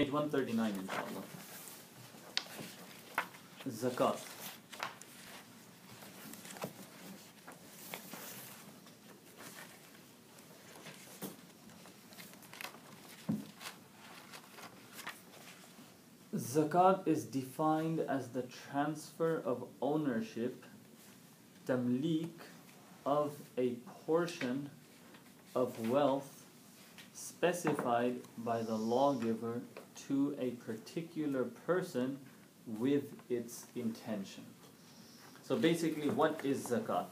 page 139 inshallah. Zakat. Zakat is defined as the transfer of ownership, tamlik, of a portion of wealth specified by the lawgiver to a particular person with its intention. So basically, what is zakat?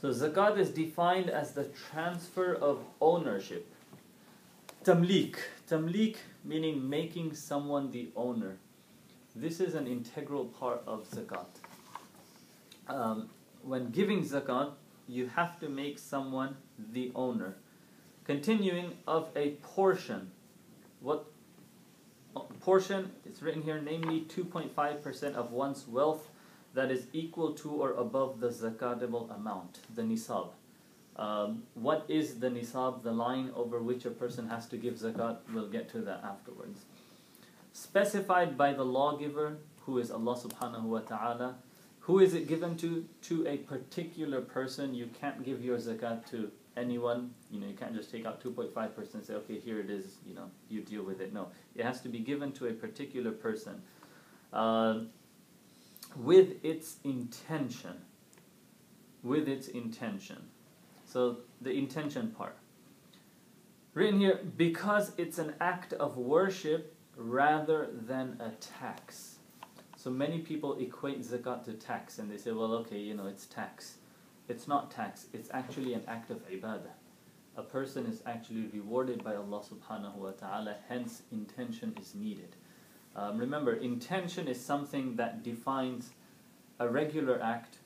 So zakat is defined as the transfer of ownership. Tamlik. Tamlik meaning making someone the owner. This is an integral part of zakat. When giving zakat, you have to make someone the owner. Continuing, of a portion. What portion? It's written here, namely 2.5% of one's wealth that is equal to or above the zakatable amount, the nisab. What is the nisab, the line over which a person has to give zakat? We'll get to that afterwards. Specified by the lawgiver, who is Allah subhanahu wa ta'ala. Who is it given to? To a particular person. You can't give your zakat to anyone. You can't just take out 2.5% and say, okay, here it is, you deal with it. No, it has to be given to a particular person with its intention. With its intention. So the intention part. Written here, because it's an act of worship rather than a tax. So many people equate zakat to tax and they say, well, okay, it's tax. It's not tax, it's actually an act of ibadah. A person is actually rewarded by Allah subhanahu wa ta'ala, hence intention is needed. Remember, intention is something that defines a regular act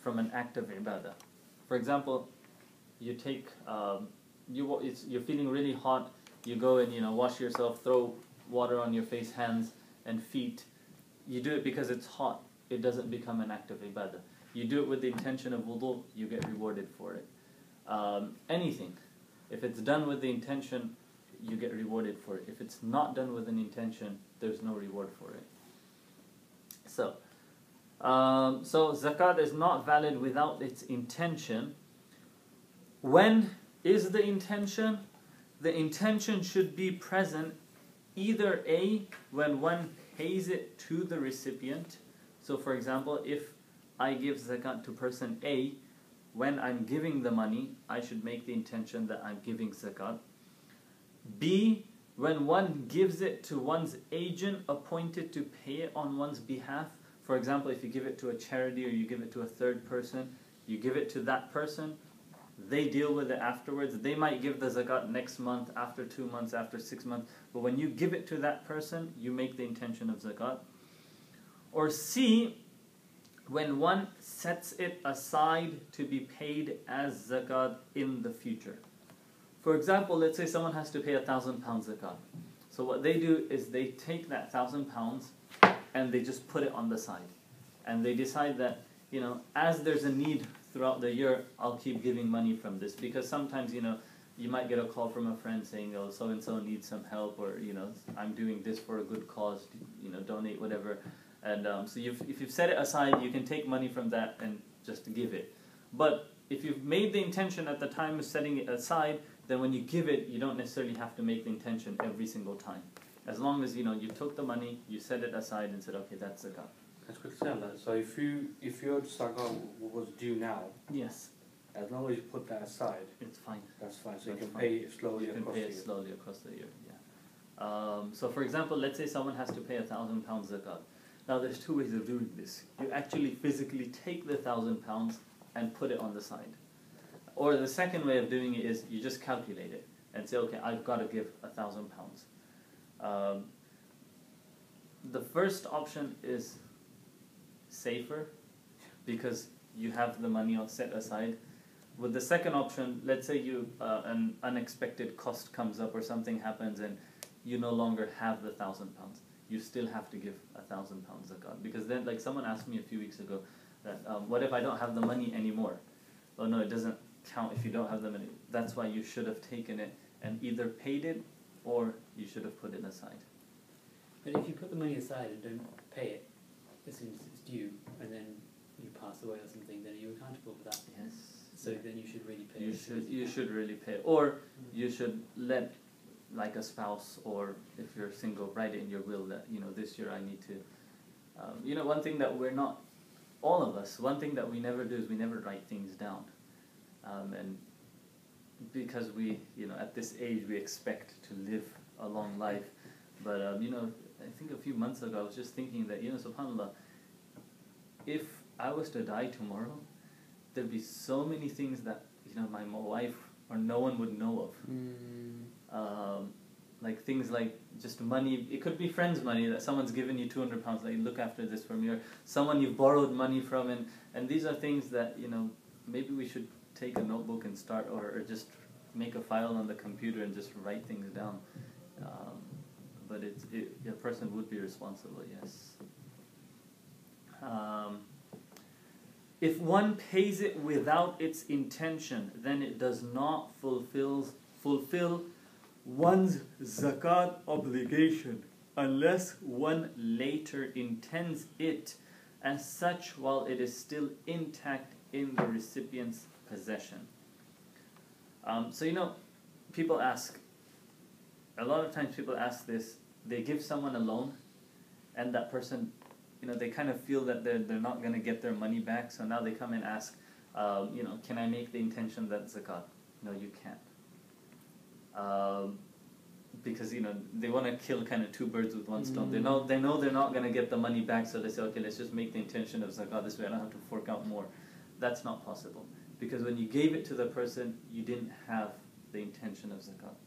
from an act of ibadah. For example, you take, you're feeling really hot, you go and wash yourself, throw water on your face, hands and feet. You do it because it's hot, it doesn't become an act of ibadah. You do it with the intention of wudu, you get rewarded for it. Anything, if it's done with the intention, you get rewarded for it. If it's not done with an intention, there's no reward for it. So zakat is not valid without its intention. When is the intention? The intention should be present either A, when one pays it to the recipient. So for example, if I give zakat to person A, when I'm giving the money, I should make the intention that I'm giving zakat. B, when one gives it to one's agent appointed to pay it on one's behalf. For example, if you give it to a charity or you give it to a third person, you give it to that person, they deal with it afterwards. They might give the zakat next month, after 2 months, after 6 months. But when you give it to that person, you make the intention of zakat. Or C, when one sets it aside to be paid as zakat in the future. For example, let's say someone has to pay £1,000 zakat. So what they do is they take that £1,000 and they just put it on the side. And they decide that, as there's a need throughout the year, I'll keep giving money from this. Because sometimes, you might get a call from a friend saying, oh, so-and-so needs some help, or, I'm doing this for a good cause, donate whatever. And so if you've set it aside, you can take money from that and just give it. But if you've made the intention at the time of setting it aside, then when you give it, you don't necessarily have to make the intention every single time. As long as, you took the money, you set it aside and said, okay, that's zakat. That's quick to that. So if your zakat was due now, yes, as long as you put that aside, it's fine. That's fine. So That's you can fine. pay it slowly across the year. You can pay it slowly across the year. Yeah. So for example, let's say someone has to pay £1,000 zakat. Now there's two ways of doing this. You actually physically take the £1,000 and put it on the side. Or the second way of doing it is you just calculate it and say, okay, I've got to give £1,000. The first option is safer because you have the money all set aside. With the second option, let's say an unexpected cost comes up or something happens and you no longer have the £1,000. You still have to give £1,000 zakat. Because then, like someone asked me a few weeks ago, that what if I don't have the money anymore? Oh no, it doesn't count if you don't have the money. That's why you should have taken it and either paid it or you should have put it aside. But if you put the money aside and don't pay it as soon as it's due, and then you pass away or something, then are you accountable for that? Yes. So then you should really pay. You should really pay, or you should let like a spouse, or if you're single, write it in your will that this year I need to. One thing that we're not, all of us, one thing that we never do is we never write things down, and because we at this age we expect to live a long life, but I think a few months ago I was just thinking that subhanallah, if I was to die tomorrow, there'd be so many things that my wife or no one would know of. Like things like just money. It could be friends' money that someone's given you £200, like look after this for me, or someone you've borrowed money from, and these are things that maybe we should take a notebook and start, or just make a file on the computer and just write things down. But a person would be responsible, yes. If one pays it without its intention, then it does not fulfill one's zakat obligation unless one later intends it as such while it is still intact in the recipient's possession. So people ask, a lot of times people ask this, they give someone a loan and that person, they kind of feel that they're not going to get their money back, so now they come and ask, can I make the intention that zakat? No, you can't. Because they want to kill kind of two birds with one stone. They know they're not going to get the money back, so they say, okay, let's just make the intention of zakat this way. I don't have to fork out more. That's not possible, because when you gave it to the person, you didn't have the intention of zakat.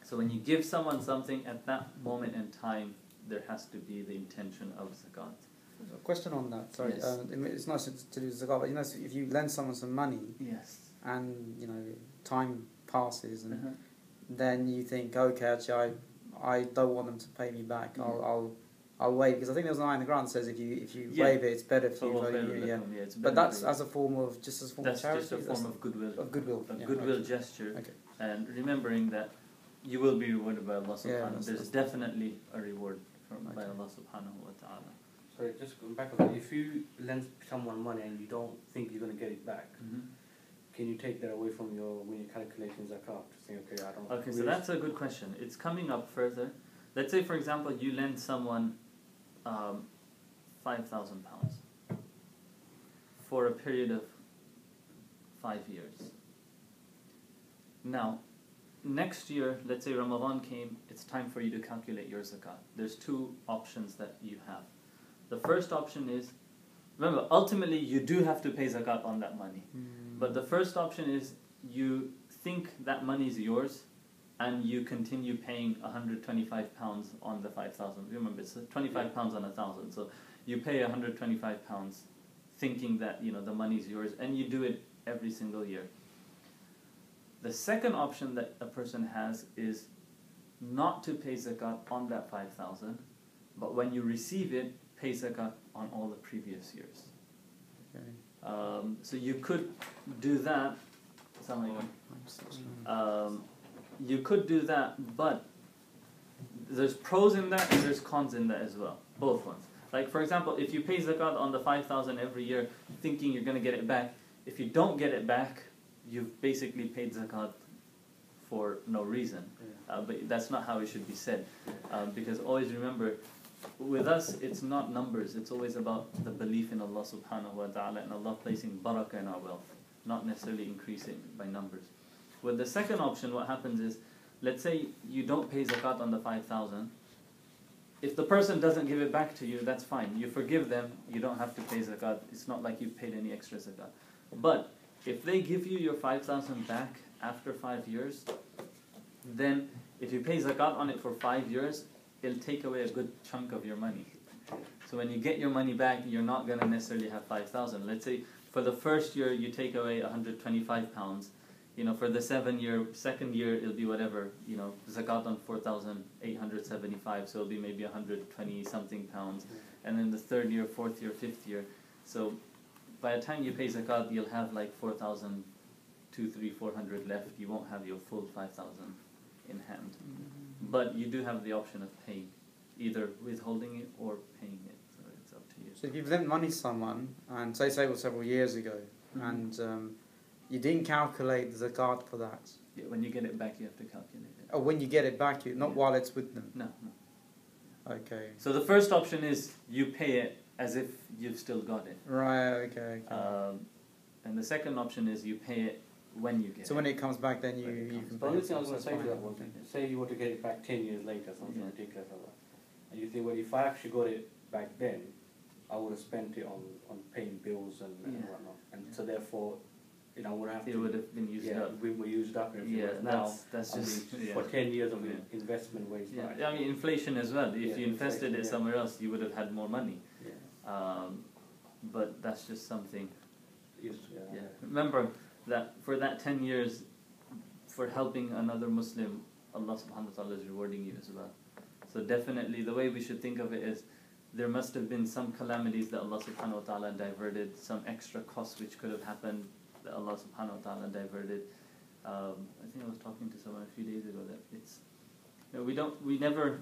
So when you give someone something, at that moment in time, there has to be the intention of zakat. A question on that. Sorry, yes. It's nice to do zakat, but if you lend someone some money, yes, and time passes, and then you think, okay, actually, I don't want them to pay me back. I'll waive, because I think there's a line in the Quran that says if you waive it, it's better for you. But that's as a form of charity. That's just a form of goodwill. Of goodwill. A goodwill gesture. Okay. And remembering that you will be rewarded by Allah subhanahu wa ta'ala. There's that's definitely a reward by Allah subhanahu wa ta'ala. Sorry, just going back on that. If you lend someone money and you don't think you're going to get it back, can you take that away from when you're calculating zakat? Just think, okay, I don't. Okay, so that's a good question. It's coming up further. Let's say, for example, you lend someone £5,000 for a period of 5 years. Now, next year, let's say Ramadan came, it's time for you to calculate your zakat. There's two options that you have. The first option is, remember, ultimately you do have to pay zakat on that money. But the first option is you think that money is yours and you continue paying £125 on the 5,000. Remember, it's £25 on 1,000. So you pay £125 thinking that the money is yours, and you do it every single year. The second option that a person has is not to pay zakat on that 5,000, but when you receive it, pay zakat on all the previous years. Okay. So you could do that. You could do that, but there's pros in that and there's cons in that as well. Both ones. Like, for example, if you pay zakat on the 5,000 every year, thinking you're going to get it back, if you don't get it back, you've basically paid zakat for no reason. But that's not how it should be said. Because always remember, with us, it's not numbers. It's always about the belief in Allah subhanahu wa ta'ala and Allah placing barakah in our wealth, not necessarily increasing by numbers. With the second option, what happens is, let's say you don't pay zakat on the 5,000. If the person doesn't give it back to you, that's fine. You forgive them, you don't have to pay zakat. It's not like you've paid any extra zakat. But if they give you your 5,000 back after 5 years, then if you pay zakat on it for 5 years, it'll take away a good chunk of your money. So when you get your money back, you're not going to necessarily have 5,000. Let's say for the first year you take away £125. For the second year it'll be whatever, zakat on 4,875, so it'll be maybe 120 something pounds. And then the third year, fourth year, fifth year. So by the time you pay zakat, you'll have like 4,200 2, 3, 400 left, you won't have your full 5,000 in hand. But you do have the option of paying, either withholding it or paying it. So it's up to you. So if you've lent money to someone, and say it was several years ago, and you didn't calculate the zakat for that. Yeah, when you get it back, you have to calculate it. Oh, when you get it back, not while it's with them. No. Okay. So the first option is you pay it as if you've still got it. Right. Okay. And the second option is you pay it when you get it. So when it comes back, then you can. The only thing I was going to That's say to fine. that was, say you were to get it back 10 years later, something ridiculous like that, and you think, well, if I actually got it back then, I would have spent it on paying bills and whatnot, and so therefore, I would have to. It would have been used up. We were used up. And Yeah, now that's just for 10 years of investment waste. Yeah, I mean inflation as well. If you invested it somewhere else, you would have had more money. Yeah. But that's just something. Yeah. Remember that for that 10 years, for helping another Muslim, Allah subhanahu wa ta'ala is rewarding you as well. So definitely the way we should think of it is, there must have been some calamities that Allah subhanahu wa ta'ala diverted, some extra costs which could have happened that Allah subhanahu wa ta'ala diverted. I think I was talking to someone a few days ago that it's, we never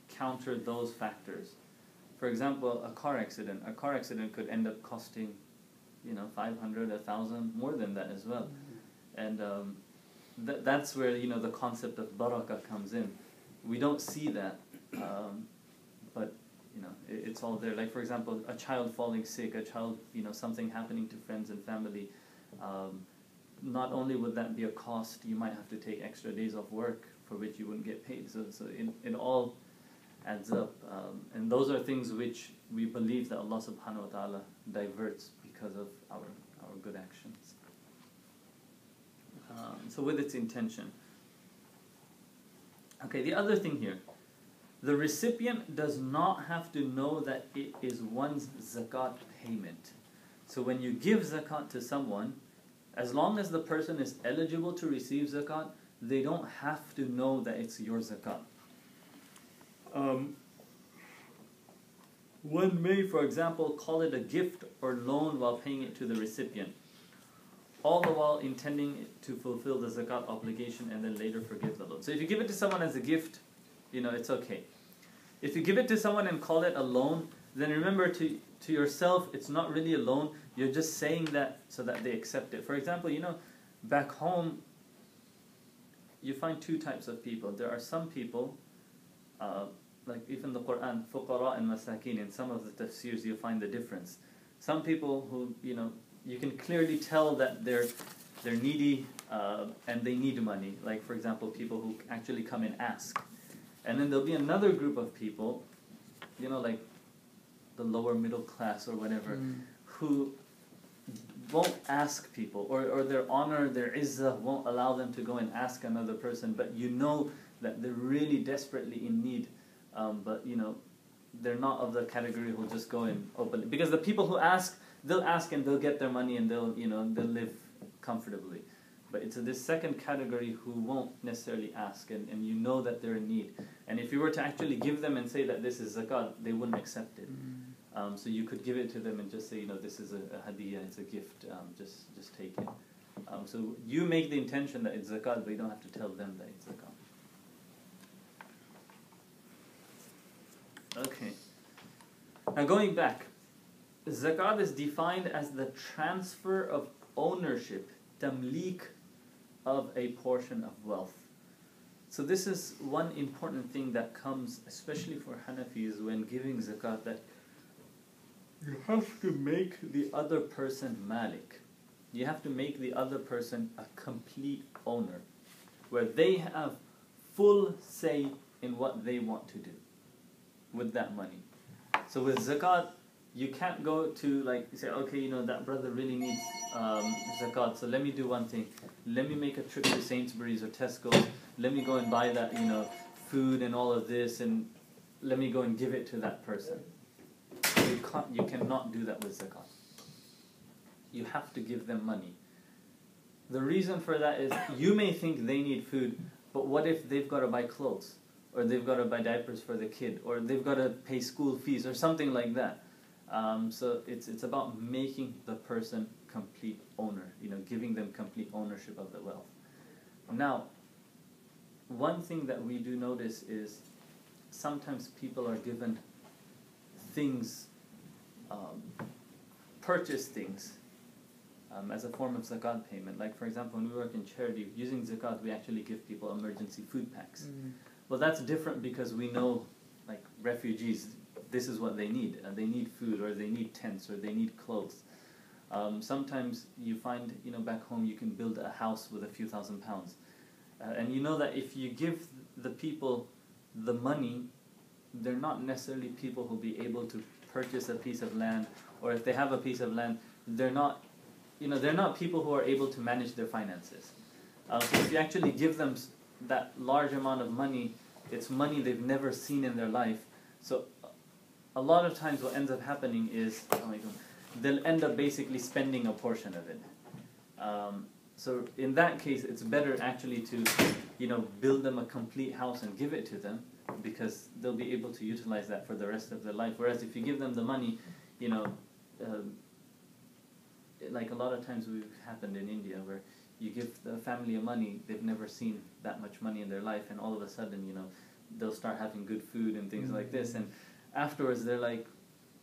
counter those factors. For example, a car accident could end up costing, 500, 1,000, more than that as well. And that's where, the concept of barakah comes in. We don't see that, but it's all there. Like for example, a child falling sick, a child, something happening to friends and family. Not only would that be a cost, you might have to take extra days off work for which you wouldn't get paid. So it all adds up. And those are things which we believe that Allah subhanahu wa ta'ala diverts because of our good actions. So with its intention. Okay, the other thing here. The recipient does not have to know that it is one's zakat payment. So when you give zakat to someone, as long as the person is eligible to receive zakat, they don't have to know that it's your zakat. One may, for example, call it a gift or loan while paying it to the recipient, all the while intending to fulfill the zakat obligation and then later forgive the loan. So if you give it to someone as a gift, it's okay. If you give it to someone and call it a loan, then remember to yourself, it's not really a loan. You're just saying that so that they accept it. For example, back home, you find two types of people. There are some people, like even the Quran, fuqara and masakin, in some of the tafsirs you find the difference. Some people who, you can clearly tell that they're needy and they need money. Like for example, people who actually come and ask. And then there'll be another group of people, like the lower middle class or whatever, who won't ask people, or their honor, their izzah won't allow them to go and ask another person, but that they're really desperately in need, but they're not of the category who'll just go and open it. Because the people who ask, they'll ask and they'll get their money and they'll live comfortably. But it's this second category who won't necessarily ask, and that they're in need. And if you were to actually give them and say that this is zakat, they wouldn't accept it. So you could give it to them and just say, this is a hadiyah, it's a gift, just take it. So you make the intention that it's zakat, but you don't have to tell them that it's zakat. Okay. Now going back, zakat is defined as the transfer of ownership, tamlik, of a portion of wealth. So this is one important thing that comes, especially for Hanafis, when giving zakat, that you have to make the other person malik. You have to make the other person a complete owner, where they have full say in what they want to do with that money. So with zakat, you can't go to say, okay, that brother really needs zakat, so let me do one thing. Let me make a trip to Sainsbury's or Tesco's. Let me go and buy that, food and all of this, and let me go and give it to that person. You cannot do that with zakat. You have to give them money. The reason for that is, you may think they need food, but what if they've got to buy clothes, or they've got to buy diapers for the kid, or they've got to pay school fees, or something like that. So it's about making the person complete owner, giving them complete ownership of the wealth. Now, one thing that we do notice is sometimes people are given things, purchase things, as a form of zakat payment. Like, for example, when we work in charity, using zakat, we actually give people emergency food packs. Well, that's different because we know, like, refugees, this is what they need. They need food, or they need tents, or they need clothes. Sometimes you find, back home you can build a house with a few £1,000s. And you know that if you give the people the money, they're not necessarily people who'll be able to purchase a piece of land, or if they have a piece of land, they're not people who are able to manage their finances. So if you actually give them that large amount of money, it's money they've never seen in their life. So a lot of times what ends up happening is, they'll end up basically spending a portion of it. So in that case, it's better actually to, build them a complete house and give it to them, because they'll be able to utilize that for the rest of their life. Whereas if you give them the money, like a lot of times we've happened in India, where you give the family money, they've never seen that much money in their life, and all of a sudden, they'll start having good food and things like this, and afterwards they're like,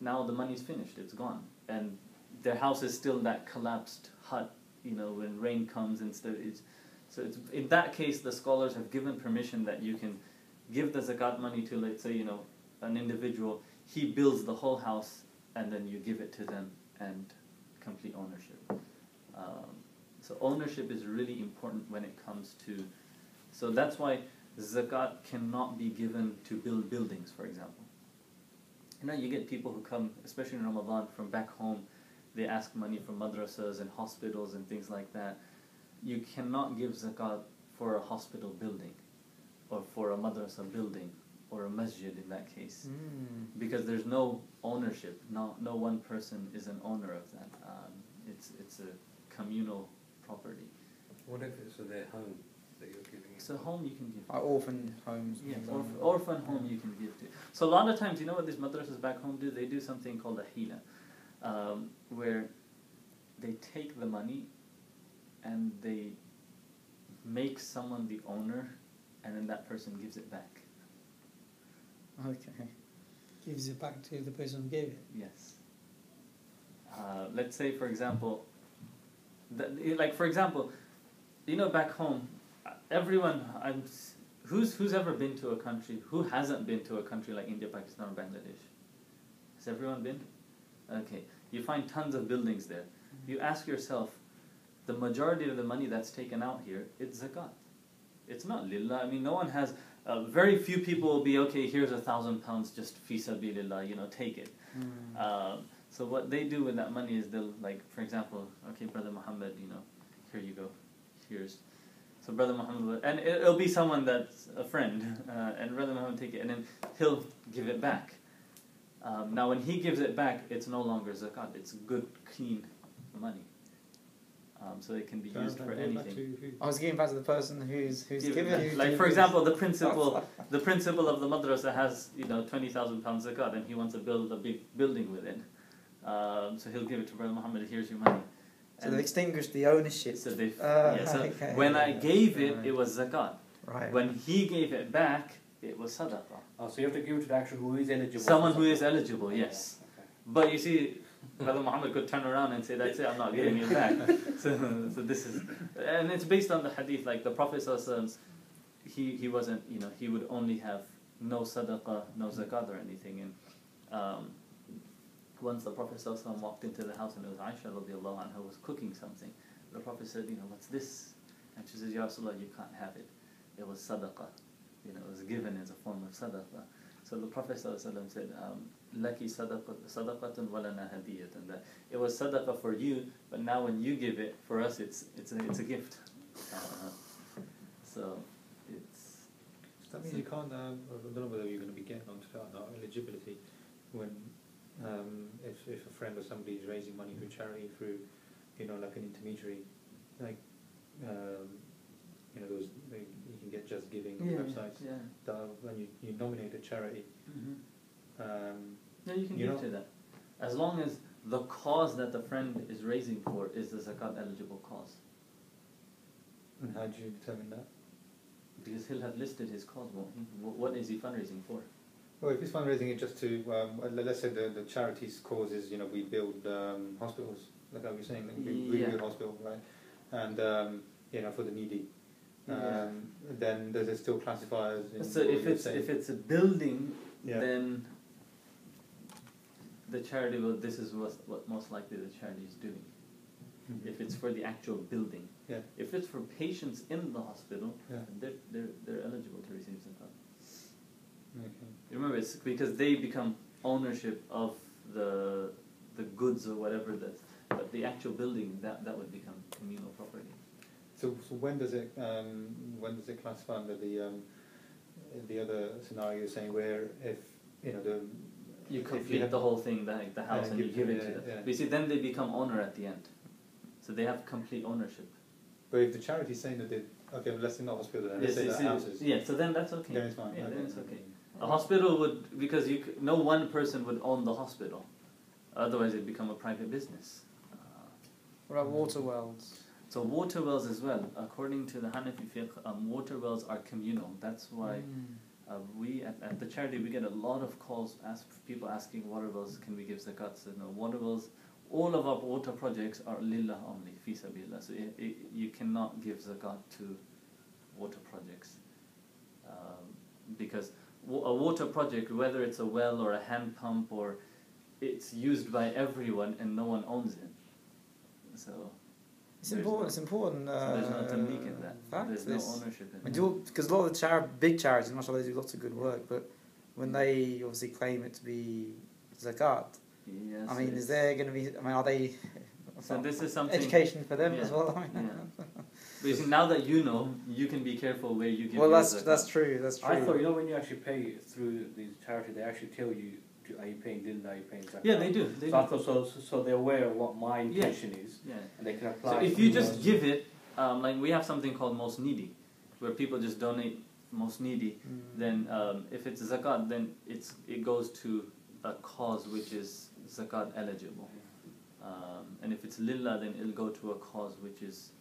now the money's finished, it's gone, and their house is still that collapsed hut, when rain comes and stuff. So it's, in that case, the scholars have given permission that you can give the zakat money to, let's say, an individual, he builds the whole house, and then you give it to them, and complete ownership. So ownership is really important when it comes to, so that's why zakat cannot be given to build buildings, for example. You get people who come, especially in Ramadan, from back home, they ask money from madrasas and hospitals and things like that. You cannot give zakat for a hospital building, or for a madrasa building, or a masjid in that case, because there's no ownership. No one person is an owner of that. It's a communal property. What if it's for their home that you're giving? So home you can give. Orphan homes. Yeah, orphan home you can give to. So a lot of times, what these madrasas back home do? They do something called a hila, where they take the money and they make someone the owner, and then that person gives it back. Okay. Gives it back to the person who gave it. Yes. Let's say, for example, back home, everyone, who's ever been to a country, who hasn't been to a country like India, Pakistan, or Bangladesh? Has everyone been? Okay. You find tons of buildings there. You ask yourself, the majority of the money that's taken out here, it's zakat. It's not lillah. No one has, very few people will be, okay, here's £1,000 just fi sabilillah, take it. So what they do with that money is they'll, for example, okay, Brother Muhammad, here you go, here's. So Brother Muhammad, and it'll be someone that's a friend, and Brother Muhammad take it, and then he'll give it back. Now when he gives it back, it's no longer zakat, it's good, clean money. So it can be used for anything. I was giving back to the person who's given. Like, for example, the principal of the madrasa has £20,000 zakat, and he wants to build a big building with it. So he'll give it to Brother Muhammad. Here's your money. So they've extinguished the ownership. So when I gave it, it was zakat. Right. When he gave it back, it was sadaqah. Oh, so you have to give it to the actual who is eligible. Someone who is eligible, yes. Okay. But you see, Brother Muhammad could turn around and say, that's it, I'm not giving it back. So this is, and it's based on the hadith, like the Prophet ﷺ, he wasn't, he would only have no sadaqah, no zakat or anything. And once the Prophet ﷺ walked into the house, and it was Aisha radiallahu anha was cooking something. The Prophet said, what's this? And she says, Ya Rasulullah, you can't have it. It was sadaqah. It was given as a form of sadaqah. So the Prophet ﷺ said, Laki sadaqatun walana hadiyatun, that it was sadaqah for you, but now when you give it, for us it's a gift. So it's. That means you can't. I don't know whether you're going to be getting onto that or not. Eligibility, when if a friend or somebody is raising money through charity through, like an intermediary, like. Those you can get Just Giving websites. Yeah. That when you nominate a charity, yeah, you can give to that, as long as the cause that the friend is raising for is the zakat eligible cause. And how do you determine that? Because he'll have listed his cause, won't he? What is he fundraising for? Well, if he's fundraising it just to, let's say the charity's cause is, we build hospitals, like I was saying, we build hospitals, right? And, for the needy. Then does it still classify as... So if it's a building, Yeah. then the charity will, this is what most likely the charity is doing. Mhm. If it's for the actual building. Yeah. If it's for patients in the hospital, Yeah. they're eligible to receive zakat. Okay. Remember, it's because they become ownership of the goods or whatever that, but the actual building that would become communal property. So when does it classify under the other scenario you're saying, where if You complete the whole thing, like the house, and you give it to them. Yeah. But you see, then they become owner at the end, so they have complete ownership. But if the charity's saying that let's say not hospital, then let's say that houses, so then that's okay. then it's fine. Yeah, Okay. then it's okay. A hospital would, because no one person would own the hospital, otherwise it'd become a private business. What about water wells? So water wells as well, according to the Hanafi fiqh, water wells are communal. That's why we at the charity we get a lot of calls, people asking water wells, can we give zakat? So no, water wells, all of our water projects are lillah only, fi sabilillah. So you cannot give zakat to water projects, because a water project, whether it's a well or a hand pump, or it's used by everyone and no one owns it. So it's important. It's important. there's no tamlik in that. Fact, There's no ownership in it. Because a lot of the big charities, mashallah, they do lots of good work, but when they obviously claim it to be zakat, Yes, I mean, is there going to be? I mean, are they? So this is something education for them yeah, as well. I mean, yeah. But you see, now that you know, you can be careful where you give. well, your that's true. That's true. I thought, when you actually pay through these charities, they actually tell you, are you paying lillah, are you paying zakat? Yeah, they do. They So I do. thought, so they're aware of what my intention is, Yeah. and they can apply. So if you just give it, like we have something called most needy, where people just donate most needy. Then if it's zakat, then it goes to a cause which is zakat eligible. And if it's lillah, then it'll go to a cause which is,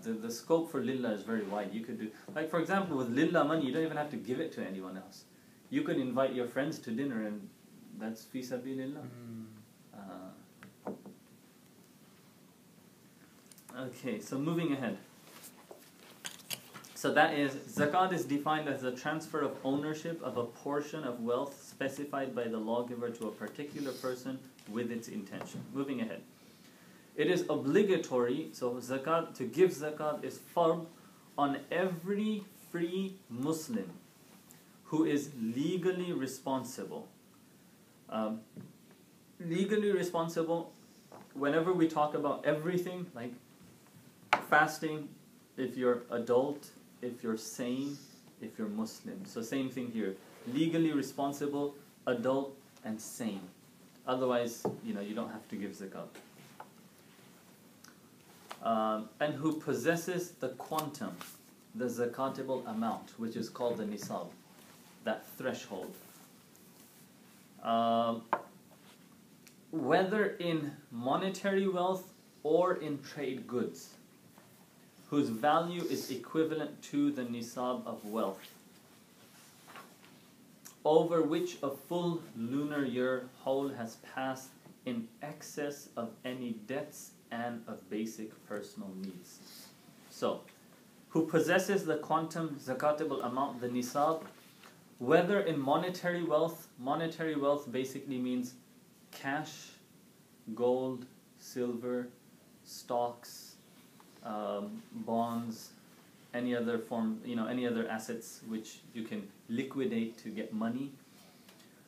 the scope for lillah is very wide. You could do, like for example, with lillah money, you don't even have to give it to anyone else. You could invite your friends to dinner, and that's fi sabilillah. Okay, so moving ahead. So that is, zakat is defined as the transfer of ownership of a portion of wealth specified by the lawgiver to a particular person with its intention. Moving ahead. It is obligatory, so zakat, to give zakat is fard on every free Muslim who is legally responsible. Legally responsible, whenever we talk about everything, like fasting, if you're adult, if you're sane, if you're Muslim. So same thing here. Legally responsible, adult, and sane. Otherwise, you don't have to give zakat. And who possesses the quantum, the zakatable amount, which is called the nisab, that threshold. Whether in monetary wealth or in trade goods, whose value is equivalent to the nisab of wealth, over which a full lunar year whole has passed in excess of any debts and of basic personal needs. So, who possesses the quantum zakatable amount, the nisab, whether in monetary wealth basically means cash, gold, silver, stocks, bonds, any other form, any other assets which you can liquidate to get money,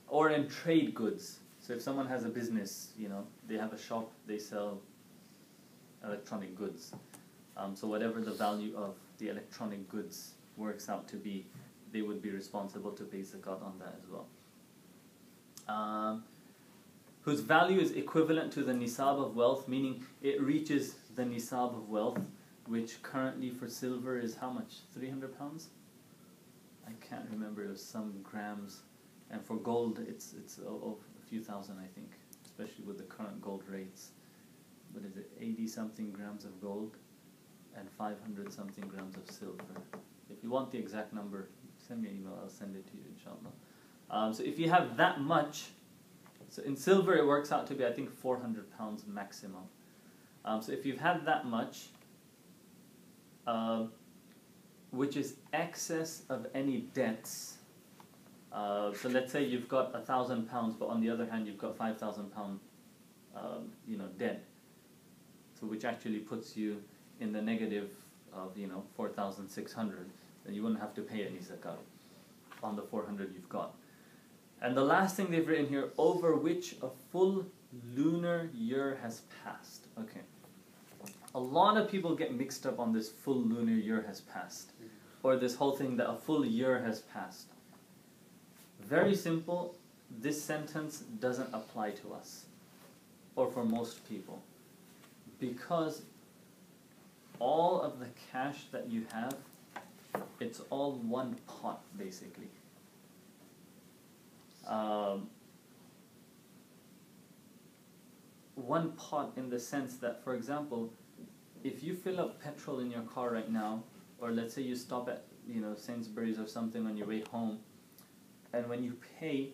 or in trade goods. So if someone has a business, they have a shop, they sell electronic goods. So whatever the value of the electronic goods works out to be, they would be responsible to pay zakat on that as well. Whose value is equivalent to the nisab of wealth, meaning it reaches the nisab of wealth, which currently for silver is how much? 300 pounds? I can't remember, it was some grams. And for gold, it's a few thousand, I think. especially with the current gold rates. What is it, 80 something grams of gold and 500 something grams of silver. If you want the exact number, send me an email, I'll send it to you, inshallah. So if you have that much, so in silver it works out to be, I think, 400 pounds maximum. So if you've had that much, which is excess of any debts, so let's say you've got £1,000, but on the other hand you've got £5,000 debt, so which actually puts you in the negative of 4,600, then you wouldn't have to pay any zakat on the 400 you've got. And the last thing they've written here, over which a full lunar year has passed. Okay, a lot of people get mixed up on this full lunar year has passed, or this whole thing that a full year has passed. Very simple, this sentence doesn't apply to us, or for most people, because all of the cash that you have, it's all one pot basically. One pot in the sense that, for example, if you fill up petrol in your car right now, or let's say you stop at Sainsbury's or something on your way home, and when you pay,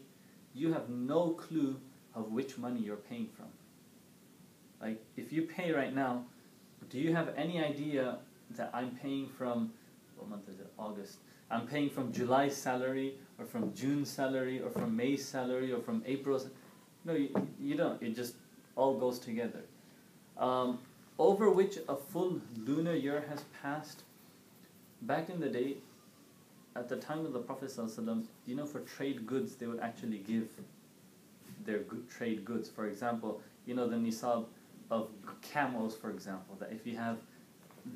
you have no clue of which money you're paying from. Like, if you pay right now, do you have any idea that I'm paying from, what month is it, August, I'm paying from July's salary, or from June's salary, or from May's salary, or from April's? No, you don't. It just all goes together. Over which a full lunar year has passed. Back in the day, at the time of the Prophet ﷺ, for trade goods, they would actually give their trade goods. For example, the nisab of camels, for example, that if you have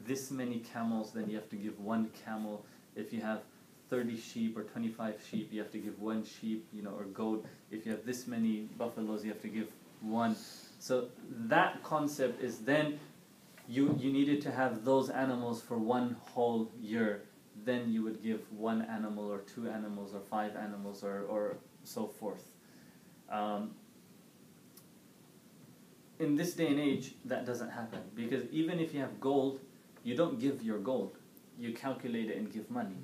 this many camels, then you have to give one camel. If you have 30 sheep or 25 sheep, you have to give one sheep, or goat. If you have this many buffaloes, you have to give one. So that concept is then you needed to have those animals for one whole year. Then you would give one animal or two animals or five animals or so forth. In this day and age, that doesn't happen, because even if you have gold, you don't give your gold. You calculate it and give money.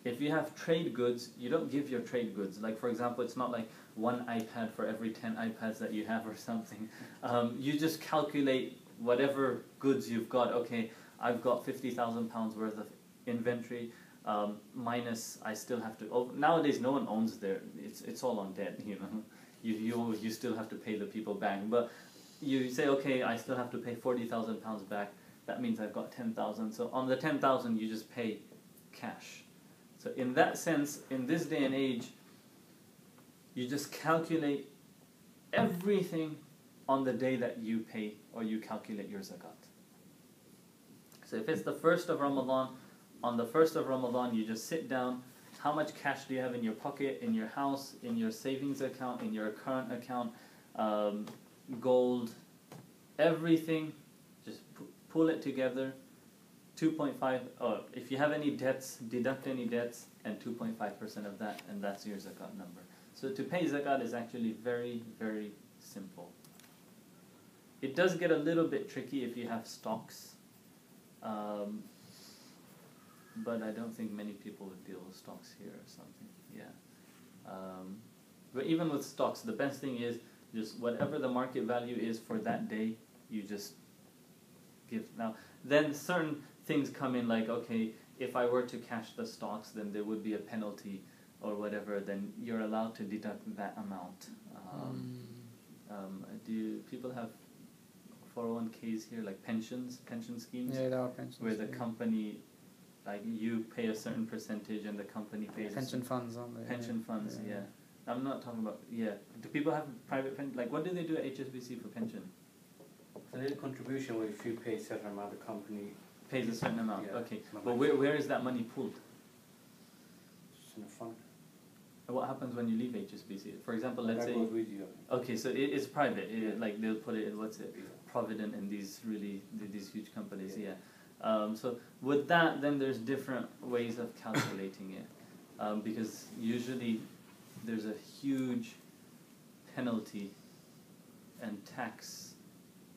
If you have trade goods, you don't give your trade goods. Like, for example, it's not like one iPad for every 10 iPads that you have or something. You just calculate whatever goods you've got. Okay, I've got £50,000 worth of inventory, minus I still have to, nowadays no one owns their, it's all on debt, you still have to pay the people back, but you say, okay, I still have to pay £40,000 back, that means I've got 10,000, so on the 10,000 you just pay cash. So in that sense, in this day and age, you just calculate everything on the day that you pay or you calculate your zakat. So if it's the 1st of Ramadan, on the 1st of Ramadan you just sit down, how much cash do you have in your pocket, in your house, in your savings account, in your current account, gold, everything, just pull it together, 2.5, if you have any debts, deduct any debts, and 2.5% of that, and that's your zakat number. So to pay zakat is actually very, very simple. It does get a little bit tricky if you have stocks, but I don't think many people would deal with stocks here or something, yeah. But even with stocks, the best thing is just whatever the market value is for that day, you just give. Now, then certain things come in like, okay, if I were to cash the stocks, then there would be a penalty or whatever, then you're allowed to deduct that amount. Do people have 401ks here, like pension schemes? Yeah, there are pensions. Where the company, like you pay a certain percentage and the company pays. Pension funds, aren't they? Pension funds, yeah. I'm not talking about, do people have private pension? Like, what do they do at HSBC for pension? So there's a contribution where if you pay a certain amount, the company Pays a certain amount, yeah, okay. But where is that money pooled? It's in a fund. And what happens when you leave HSBC? For example, let's That say... goes with you. Okay, so it's private. Like they'll put it in, Provident and these huge companies, yeah. So with that, then there's different ways of calculating it. Because usually there's a huge penalty and tax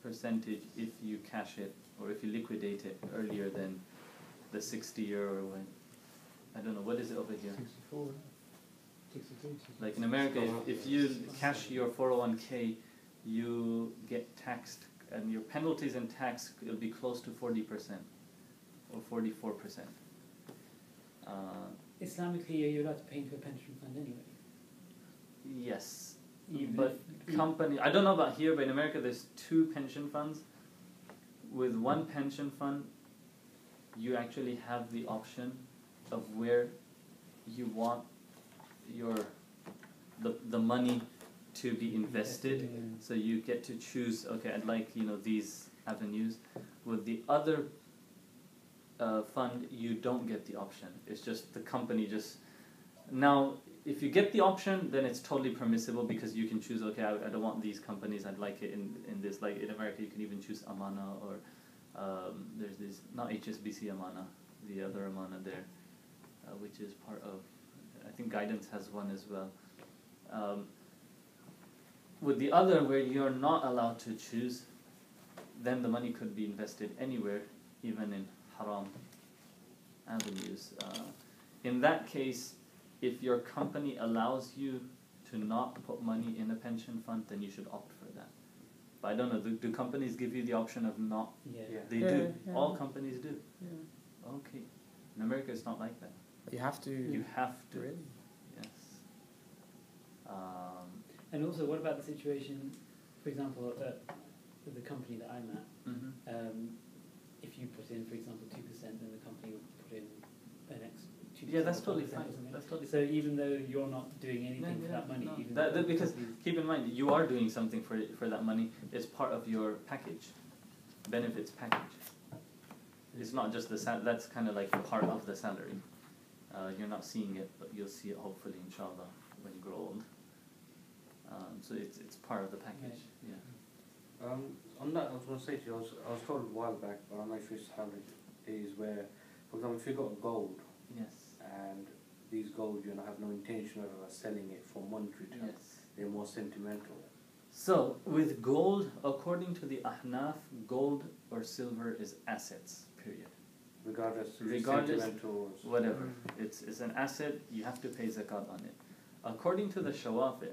percentage if you cash it or if you liquidate it earlier than the 60 year or when. I don't know, what is it over here? 64, 63. Like in America, if you cash your 401k, you get taxed, and your penalties and tax will be close to 40% or 44%. Islamically, you're allowed to pay into a pension fund anyway. Yes, Even but company, I don't know about here, but in America there's 2 pension funds. With one pension fund, you actually have the option of where you want your the money to be invested. So you get to choose, okay, I'd like, these avenues. With the other fund, you don't get the option. It's just the company just... Now, if you get the option, then it's totally permissible because you can choose, okay, I don't want these companies, I'd like it in this. Like in America, you can even choose Amana or there's this, not HSBC Amana, the other Amana there, which is part of, I think Guidance has one as well. With the other, where you're not allowed to choose, then the money could be invested anywhere, even in haram avenues. In that case, if your company allows you to not put money in a pension fund, then you should opt for that. But I don't know, do companies give you the option of not? Yeah. They do. All companies do. Yeah. Okay. In America, it's not like that. You have to. You have to. Really? Yes. And also, what about the situation, for example, at the company that I'm at, if you put in, for example, 2%, then the company will put in an X 2%. Yeah, that's totally 5% or fine. something. That's totally So even though you're not doing anything for that money, no. even That, though because companies- keep in mind, you are doing something for that money. It's part of your package, benefits package. It's not just the that's kind of like part of the salary. You're not seeing it, but you'll see it hopefully, inshallah, when you grow old. So it's part of the package. Yeah. On that, I was going to say to you, I was told a while back, but I'm not sure how it is, where, for example, if you got gold, Yes. and these gold, have no intention of selling it for monetary terms, Yes. they're more sentimental. So with gold, according to the Ahnaf, gold or silver is assets. Period. Regardless, sentimental or Whatever. It's an asset, you have to pay zakat on it. According to the Shawafi,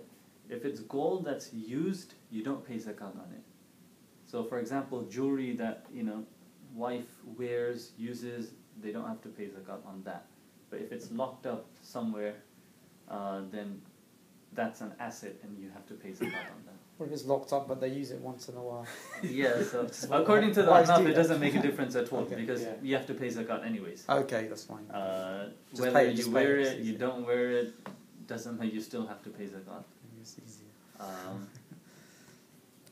if it's gold that's used, you don't pay zakat on it. So for example, jewelry that, wife wears, uses, they don't have to pay zakat on that. But if it's locked up somewhere, then that's an asset and you have to pay zakat on that. Or if it's locked up but they use it once in a while. Yeah, so according to the Why Ahnaf, do it that? doesn't make a difference at all Okay. because Yeah. you have to pay zakat anyways. Okay, that's fine. Whether pay it, you just wear pay it, it. you don't wear it, doesn't matter, you still have to pay zakat. It's easier.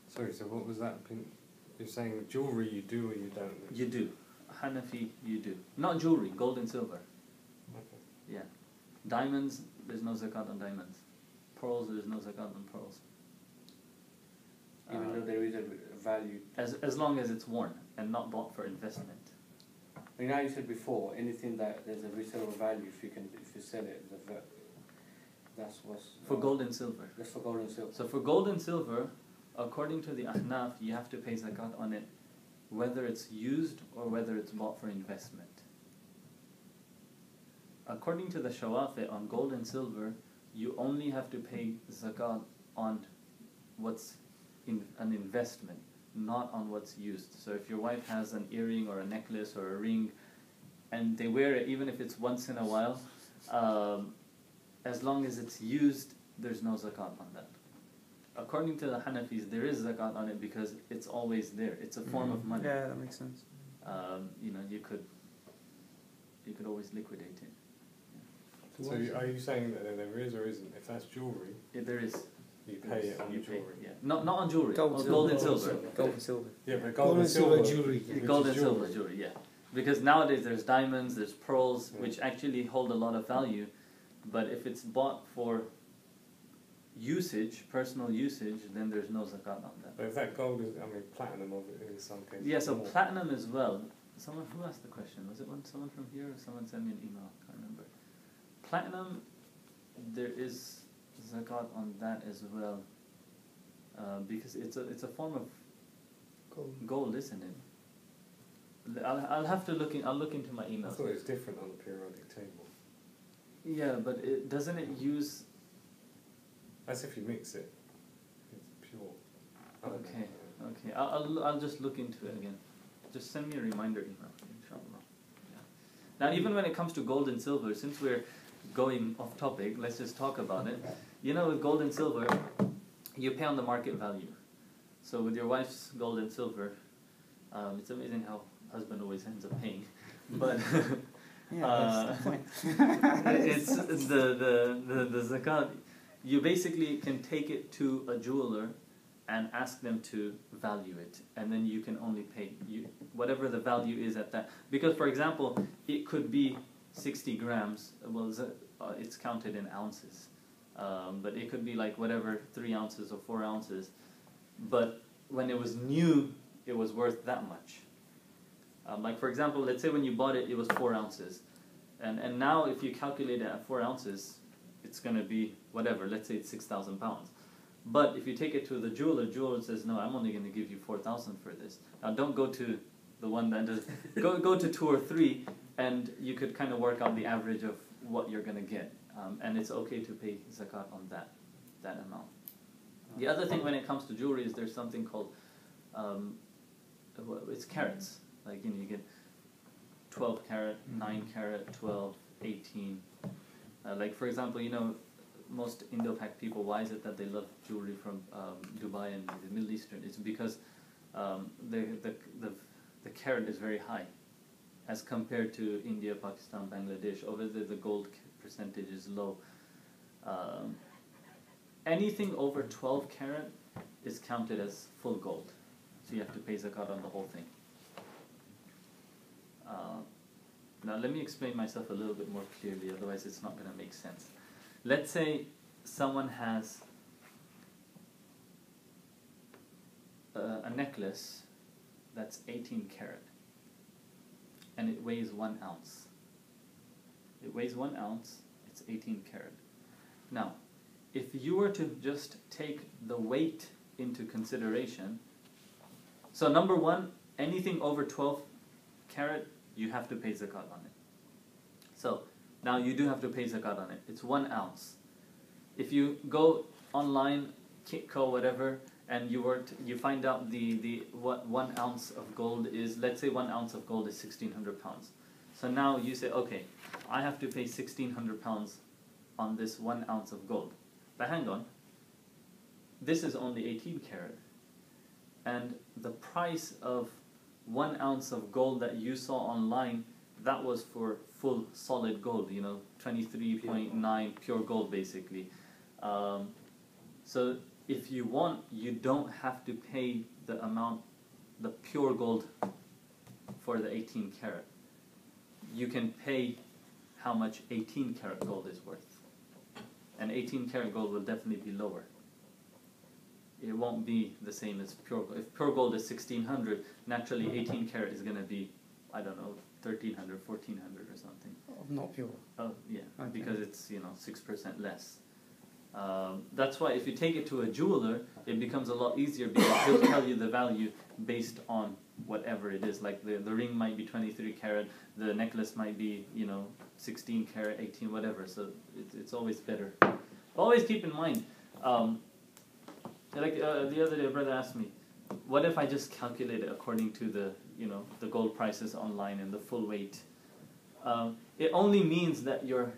Sorry, so what was that? You're saying jewellery you do or you don't? You do. Hanafi, you do. Not jewelry, gold and silver. Okay. Yeah. Diamonds, there's no zakat on diamonds. Pearls, there's no zakat on pearls. even though there is a value. As long as it's worn and not bought for investment. Now you said before, anything that there's a resale value, if you sell it, that's what's... For gold and silver. That's for gold and silver. So for gold and silver, according to the Ahnaf, you have to pay zakat on it, whether it's used or whether it's bought for investment. According to the Shawafi, on gold and silver, you only have to pay zakat on what's in an investment, not on what's used. So if your wife has an earring or a necklace or a ring, and they wear it even if it's once in a while, as long as it's used, there's no zakat on that. According to the Hanafis, there is zakat on it because it's always there. It's a form of money. Yeah, that makes sense. You could always liquidate it. So are you saying that there is or isn't? If that's jewellery, Yeah, there is. you pay it on You the pay, jewellery. yeah. Not on jewelry. Gold, on silver. gold and silver. Gold and silver. Yeah, but Gold and silver jewellery. which Gold is and silver jewelry, yeah. Because nowadays there's diamonds, there's pearls, Yeah. which actually hold a lot of value. But if it's bought for usage, personal usage, then there's no zakat on that. But if that gold is, platinum of it in some cases. Yeah, so more. platinum as well. Someone who asked the question, was it someone from here or someone sent me an email? I can't remember. Platinum, there is zakat on that as well. because it's a form of Gold. gold, isn't it? I'll have to I'll look into my I emails. thought it was different on the periodic table. Yeah, but doesn't it use? That's if you mix it. It's pure. I don't Okay, know. okay. I'll just look into it again. Just send me a reminder email, inshallah. Yeah. Now, even when it comes to gold and silver, since we're going off topic, let's just talk about it. You know, with gold and silver, you pay on the market value. So with your wife's gold and silver, it's amazing how husband always ends up paying. But Yeah, that's the point. it's the zakat. You basically can take it to a jeweler and ask them to value it, and then you can only pay whatever the value is at that. Because, for example, it could be 60 grams. Well, it's counted in ounces, but it could be like whatever 3 ounces or 4 ounces. But when it was new, it was worth that much. Like, for example, let's say when you bought it, it was 4 ounces, and now if you calculate it at 4 ounces, it's going to be whatever. Let's say it's 6,000 pounds. But if you take it to the jeweler says, no, I'm only going to give you 4,000 for this. Now, don't go to the one that does. Go to 2 or 3, and you could kind of work out the average of what you're going to get. And it's okay to pay zakat on that amount. The other thing when it comes to jewelry is there's something called, it's carats. Like, you get 12 carat, 9 carat, 12, 18. Like, for example, most Indo-Pak people, why is it that they love jewelry from Dubai and the Middle Eastern? It's because the carat is very high as compared to India, Pakistan, Bangladesh. Over there, the gold percentage is low. Anything over 12 carat is counted as full gold. So you have to pay zakat on the whole thing. Now let me explain myself a little bit more clearly, otherwise it's not going to make sense. Let's say someone has a necklace that's 18 carat and it weighs 1 ounce. It weighs 1 ounce, it's 18 carat. Now, if you were to just take the weight into consideration, so number one, anything over 12 carat, you have to pay zakat on it. So, now you do have to pay zakat on it. It's 1 ounce. If you go online, Kitco, whatever, and you find out what 1 ounce of gold is, let's say 1 ounce of gold is 1,600 pounds. So now you say, okay, I have to pay 1,600 pounds on this 1 ounce of gold. But hang on, this is only 18 carat. And the price of 1 ounce of gold that you saw online, that was for full solid gold, 23.9 pure gold basically. So if you want, you don't have to pay the pure gold for the 18 carat. You can pay how much 18 carat gold is worth. And 18 karat gold will definitely be lower. It won't be the same as pure gold. If pure gold is 1,600, naturally 18 karat is going to be, I don't know, 1,300, 1,400 or something. Not pure. Oh, yeah, Okay. because it's, 6% less. That's why if you take it to a jeweler, it becomes a lot easier because he'll tell you the value based on whatever it is. Like the ring might be 23 karat, the necklace might be, 16 karat, 18, whatever. So it's always better. Always keep in mind, the other day a brother asked me, what if I just calculate it according to the gold prices online and the full weight? It only means that you're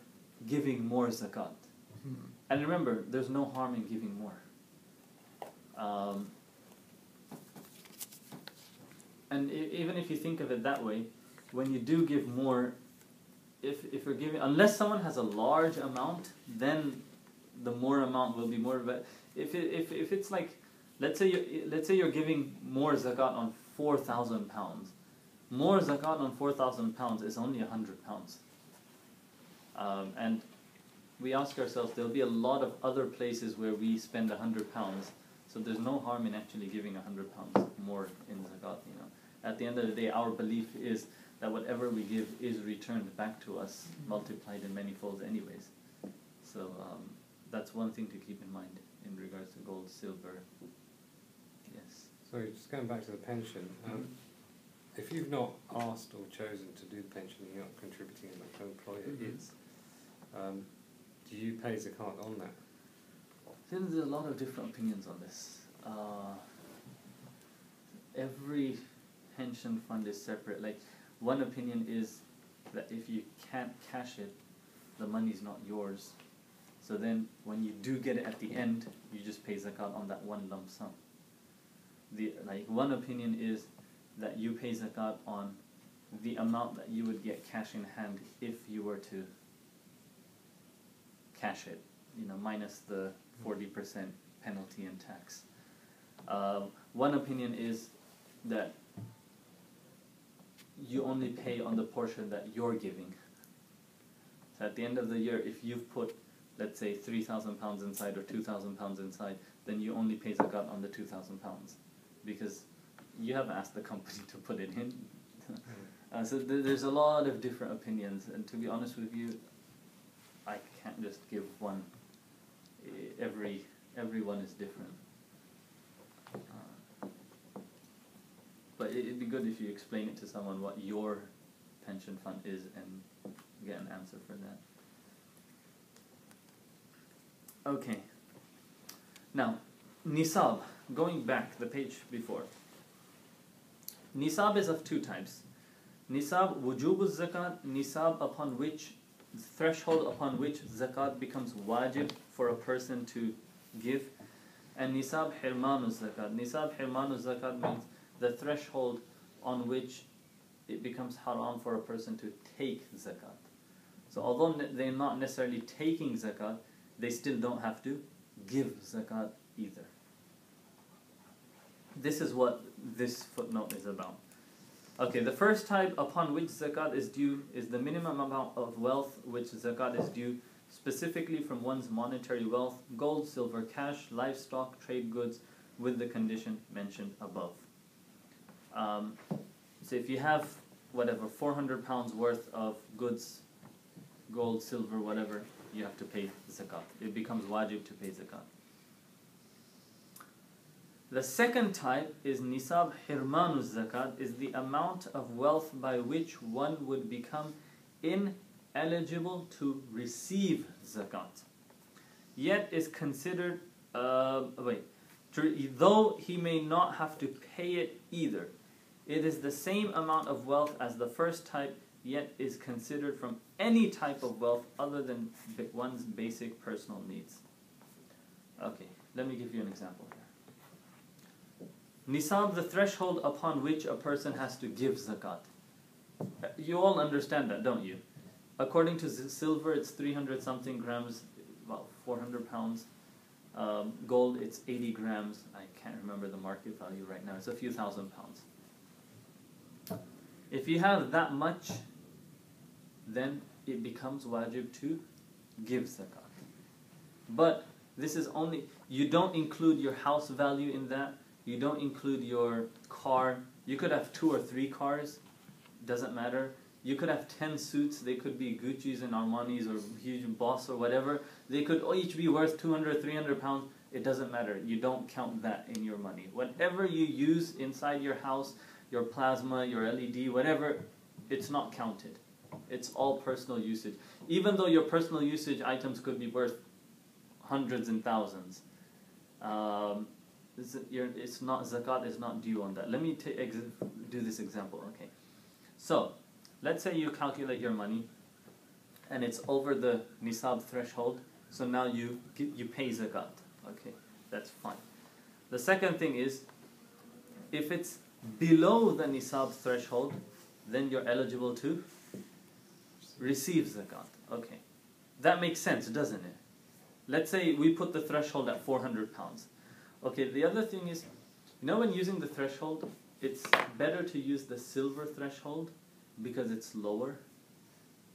giving more zakat. And remember, there's no harm in giving more. And even if you think of it that way, when you do give more, if you're giving, unless someone has a large amount, then the more amount will be more. But if it's like, let's say you're giving more zakat on 4,000 pounds, more zakat on 4,000 pounds is only 100 pounds. And we ask ourselves, there'll be a lot of other places where we spend 100 pounds, so there's no harm in actually giving 100 pounds more in zakat. At the end of the day, our belief is that whatever we give is returned back to us, multiplied in many folds anyways. So that's one thing to keep in mind in regards to gold, silver, Sorry, just going back to the pension. If you've not asked or chosen to do the pension, you're not contributing, and the employer is. Do you pay zakat on that? There's a lot of different opinions on this. Every pension fund is separate. Like, one opinion is that if you can't cash it, the money's not yours. So then, when you do get it at the end, you just pay zakat on that one lump sum. One opinion is that you pay zakat on the amount that you would get cash in hand if you were to cash it, minus the 40% penalty and tax. One opinion is that you only pay on the portion that you're giving. So at the end of the year, if you've put, let's say, £3,000 inside or £2,000 inside, then you only pay zakat on the £2,000 because you haven't asked the company to put it in. So there's a lot of different opinions, and to be honest with you, I can't just give one. Everyone is different. But it'd be good if you explain it to someone what your pension fund is and get an answer for that. Okay. Now, nisab. Going back the page before. Nisab is of two types. Nisab wujubuz zakat, nisab upon which, threshold upon which zakat becomes wajib for a person to give, and nisab hirmanuz zakat. Nisab hirmanuz zakat means the threshold on which it becomes haram for a person to take zakat. So although they're not necessarily taking zakat, they still don't have to give zakat either. This is what this footnote is about. Okay, the first type upon which zakat is due is the minimum amount of wealth which zakat is due, specifically from one's monetary wealth, gold, silver, cash, livestock, trade goods, with the condition mentioned above. So if you have, whatever, £400 worth of goods, gold, silver, whatever, you have to pay zakat. It becomes wajib to pay zakat. The second type is nisab hirmanuz zakat, is the amount of wealth by which one would become ineligible to receive zakat, yet is considered, though he may not have to pay it either. It is the same amount of wealth as the first type, yet is considered from any type of wealth other than one's basic personal needs. Okay, let me give you an example here. Nisab, the threshold upon which a person has to give zakat. You all understand that, don't you? According to silver, it's 300 something grams, about 400 pounds. Gold, it's 80 grams. I can't remember the market value right now. It's a few thousand pounds. If you have that much, then it becomes wajib to give zakat. But this is only, you don't include your house value in that. You don't include your car. You could have 2 or 3 cars. Doesn't matter. You could have 10 suits. They could be Gucci's and Armani's or huge Boss or whatever. They could each be worth 200, 300 pounds. It doesn't matter. You don't count that in your money. Whatever you use inside your house, your plasma, your LED, whatever, it's not counted. It's all personal usage. Even though your personal usage items could be worth hundreds and thousands. It's not, zakat is not due on that. Let me do this example, okay. So, let's say you calculate your money and it's over the nisab threshold, so now you pay zakat, okay, that's fine. The second thing is, if it's below the nisab threshold, then you're eligible to receive zakat, okay. That makes sense, doesn't it? Let's say we put the threshold at 400 pounds. Okay, the other thing is, when using the threshold, it's better to use the silver threshold because it's lower.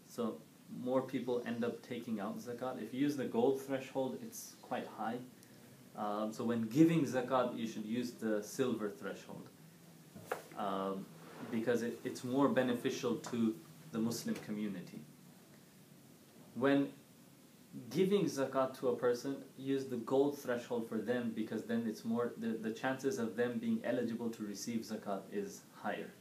So more people end up taking out zakat. If you use the gold threshold, it's quite high. So when giving zakat, you should use the silver threshold because it's more beneficial to the Muslim community. When giving zakat to a person, use the gold threshold for them, because then it's more, the chances of them being eligible to receive zakat is higher.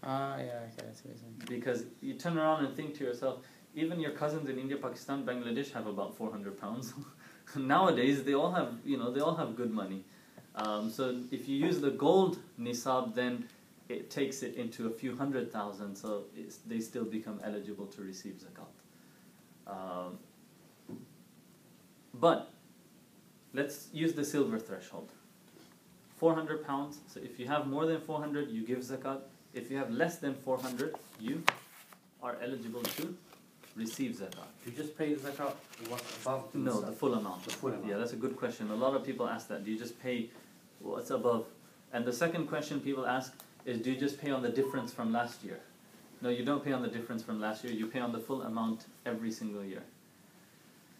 Ah, yeah, okay, that's what you're saying. Because you turn around and think to yourself, even your cousins in India, Pakistan, Bangladesh have about 400 pounds. Nowadays, they all have, they all have good money. So if you use the gold nisab, then it takes it into a few 100,000, so they still become eligible to receive zakat. But let's use the silver threshold. 400 pounds. So if you have more than 400, you give zakat. If you have less than 400, you are eligible to receive zakat. You just pay zakat what's above the No, the full amount. The full amount. Yeah, that's a good question. A lot of people ask that. Do you just pay what's above? And the second question people ask is, do you just pay on the difference from last year? No, you don't pay on the difference from last year. You pay on the full amount every single year.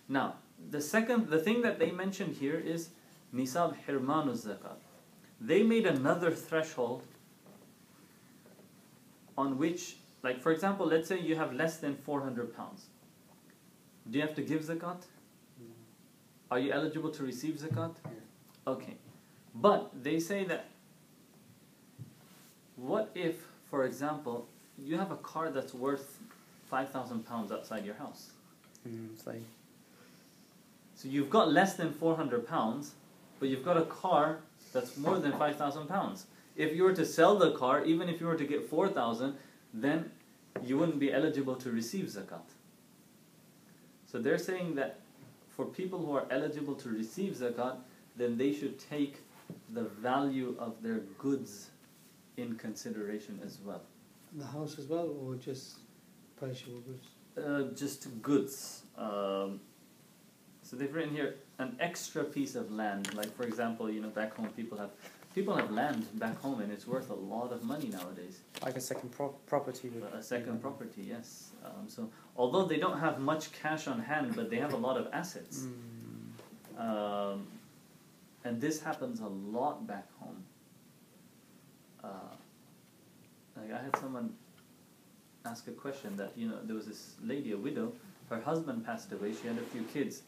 Now, the thing that they mentioned here is nisab hirmanu zakat. They made another threshold on which, like for example, let's say you have less than 400 pounds. Do you have to give zakat? No. Are you eligible to receive zakat? Yeah. Okay. But they say that, what if, for example, you have a car that's worth 5,000 pounds outside your house? It's like, So you've got less than 400 pounds, but you've got a car that's more than 5,000 pounds. If you were to sell the car, even if you were to get 4,000, then you wouldn't be eligible to receive zakat. So they're saying that for people who are eligible to receive zakat, then they should take the value of their goods in consideration as well. The house as well, or just perishable goods? Just goods. So they've written here an extra piece of land. Like for example, back home people have land back home, and it's worth a lot of money nowadays. like a second property. A second property, yes. So although they don't have much cash on hand, but they have a lot of assets. And this happens a lot back home. Like I had someone ask a question that, there was this lady, a widow, her husband passed away, she had a few kids.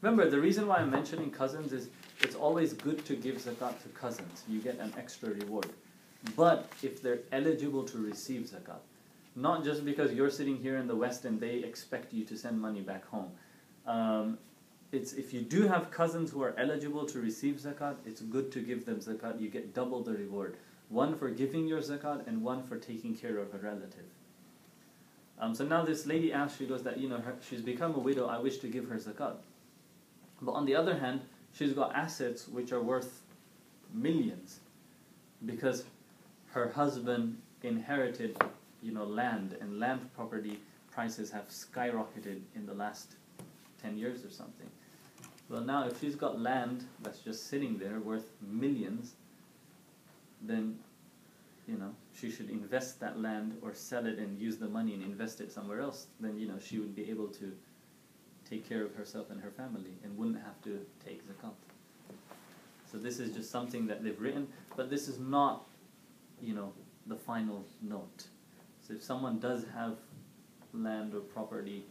Remember, the reason why I'm mentioning cousins is it's always good to give zakat to cousins. You get an extra reward. But if they're eligible to receive zakat, not just because you're sitting here in the West and they expect you to send money back home. It's if you do have cousins who are eligible to receive zakat, it's good to give them zakat. You get double the reward. One for giving your zakat and one for taking care of a relative. So now this lady asked, she goes that, she's become a widow, I wish to give her zakat. But on the other hand, she's got assets which are worth millions, because her husband inherited, land, and land property prices have skyrocketed in the last 10 years or something. Well, now if she's got land that's just sitting there worth millions, then, she should invest that land or sell it and use the money and invest it somewhere else. Then, she would be able to take care of herself and her family and wouldn't have to take zakat. So this is just something that they've written, but this is not, the final note. So if someone does have land or property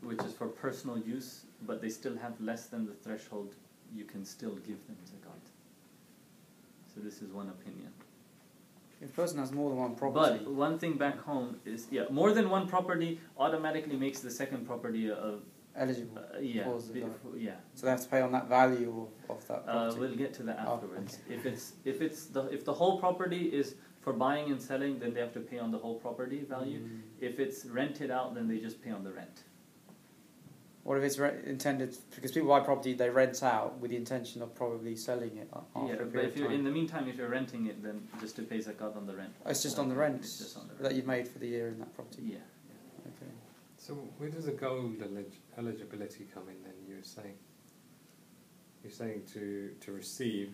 which is for personal use, but they still have less than the threshold, you can still give them zakat. So this is one opinion. If a person has more than one property. But one thing back home is, more than one property automatically makes the second property eligible. Yeah. So they have to pay on that value of that property. We'll get to that afterwards. Okay. If the whole property is for buying and selling, then they have to pay on the whole property value. If it's rented out, then they just pay on the rent. Or if it's intended, because people buy property, they rent out with the intention of probably selling it after a but period if you're of time. in the meantime, if you're renting it, then just to pay zakat on the rent. Oh, it's just on the rent It's just on the that rent. you've made for the year in that property? Yeah. Okay. So where does the gold eligibility come in then, you were saying? You're saying to receive,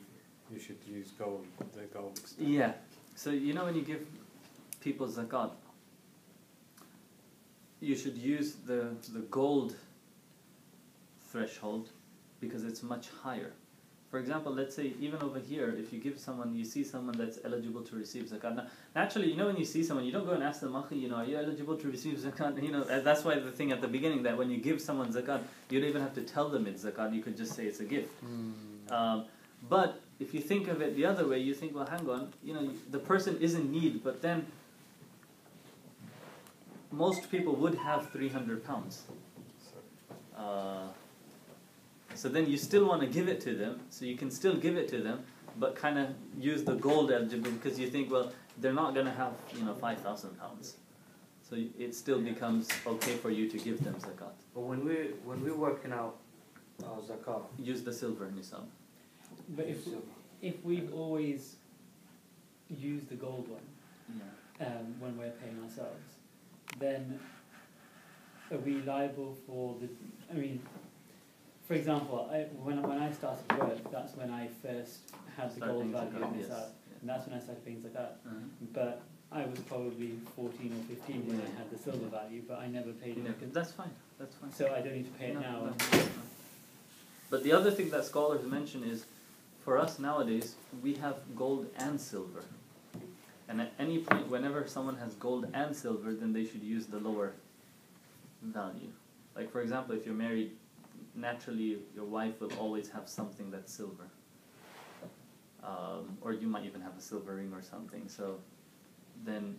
you should use gold, the gold stuff. Yeah. So when you give people zakat, you should use the gold threshold because it's much higher. For example, let's say even over here, if you give someone, you see someone that's eligible to receive zakat. Now, naturally, when you see someone, you don't go and ask them, "Akhi, are you eligible to receive zakat?" That's why the thing at the beginning that when you give someone zakat, you don't even have to tell them it's zakat. You could just say it's a gift. But if you think of it the other way, you think, well, hang on, the person is in need, but then most people would have £300. So then you still want to give it to them, so you can still give it to them, but kind of use the gold eligible because you think, well, they're not going to have £5,000. So it still becomes okay for you to give them zakat. But when we're working out our zakat, Use the silver nisab. But if we've always used the gold one when we're paying ourselves, then are we liable for the? I mean, for example, when I started work, that's when I first had the gold value in this out, and that's when I started paying zakat. But I was probably 14 or 15 when I had the silver value, but I never paid it. Because That's fine. That's fine. so I don't need to pay it now. No. But the other thing that scholars mention is, for us nowadays, we have gold and silver. And at any point, whenever someone has gold and silver, then they should use the lower value. Like, for example, if you're married, naturally your wife will always have something that's silver. Or you might even have a silver ring or something. So then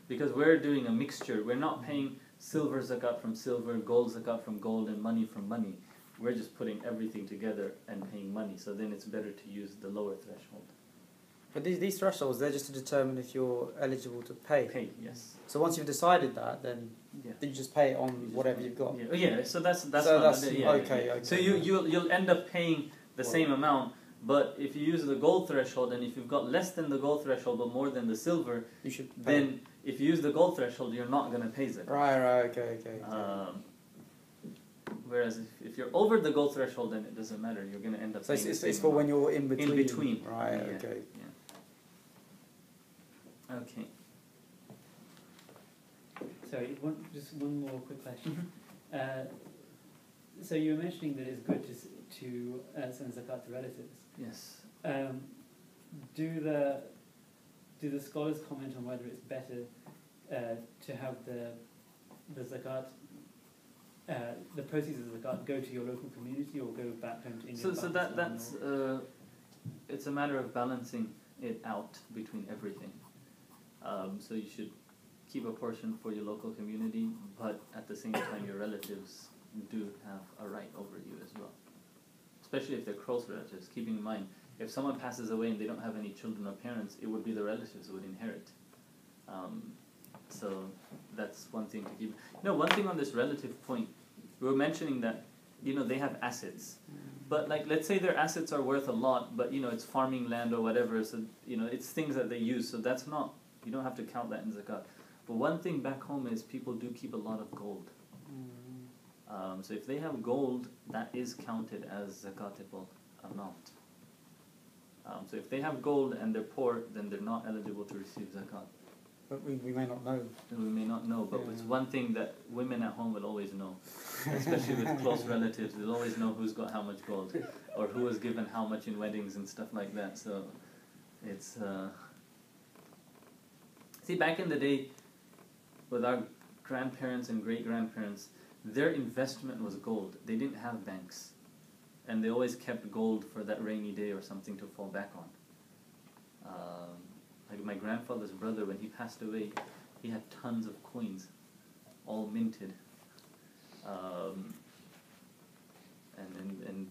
because we're doing a mixture, we're not paying silver zakat from silver, gold zakat from gold, and money from money. We're just putting everything together and paying money. So then it's better to use the lower threshold. But these thresholds, they're just to determine if you're eligible to pay. Pay, yes. So once you've decided that, then you just pay it on whatever you've got. Yeah. So that's okay. So you'll end up paying the same amount, but if you use the gold threshold, and if you've got less than the gold threshold but more than the silver, you should pay. Then if you use the gold threshold, you're not going to pay zakat. Right, okay. Whereas if you're over the gold threshold, then it doesn't matter. You're going to end up so paying it's for when you're in between. In between. Right, okay. Yeah. Okay. Sorry, just one more quick question. So you were mentioning that it's good to send zakat to relatives. Yes. Do the scholars comment on whether it's better to have the zakat, the proceeds of the zakat go to your local community or go back home to India? So that's it's a matter of balancing it out between everything. So you should keep a portion for your local community, but at the same time your relatives do have a right over you as well. Especially if they're close relatives. Keeping in mind, if someone passes away and they don't have any children or parents, it would be the relatives who would inherit. So that's one thing to keep. One thing on this relative point, we were mentioning that, they have assets. But let's say their assets are worth a lot, but it's farming land or whatever, so it's things that they use, so that's not, you don't have to count that in zakat. But one thing back home is people do keep a lot of gold. So if they have gold, that is counted as zakatable amount. So if they have gold and they're poor, then they're not eligible to receive zakat. But we may not know. We may not know, but it's one thing that women at home will always know. Especially with close relatives, they'll always know who's got how much gold, or who was given how much in weddings and stuff like that. So it's... See, back in the day, with our grandparents and great-grandparents, their investment was gold. They didn't have banks. And they always kept gold for that rainy day or something to fall back on. Like my grandfather's brother, when he passed away, he had tons of coins, all minted. And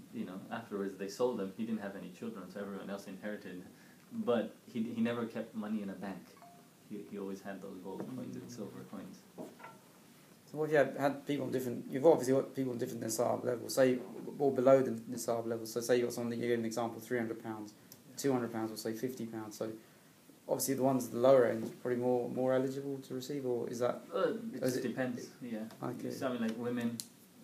afterwards they sold them. He didn't have any children, so everyone else inherited. But he never kept money in a bank. He always had those gold coins and silver coins. So what if you had people on different, you've obviously got people on different nisab levels, say, or below the nisab level, so say you've got someone, you gave an example, £300, £200, or say £50, so obviously the ones at the lower end probably more eligible to receive, or is that... It just depends, yeah. Okay. Something like women,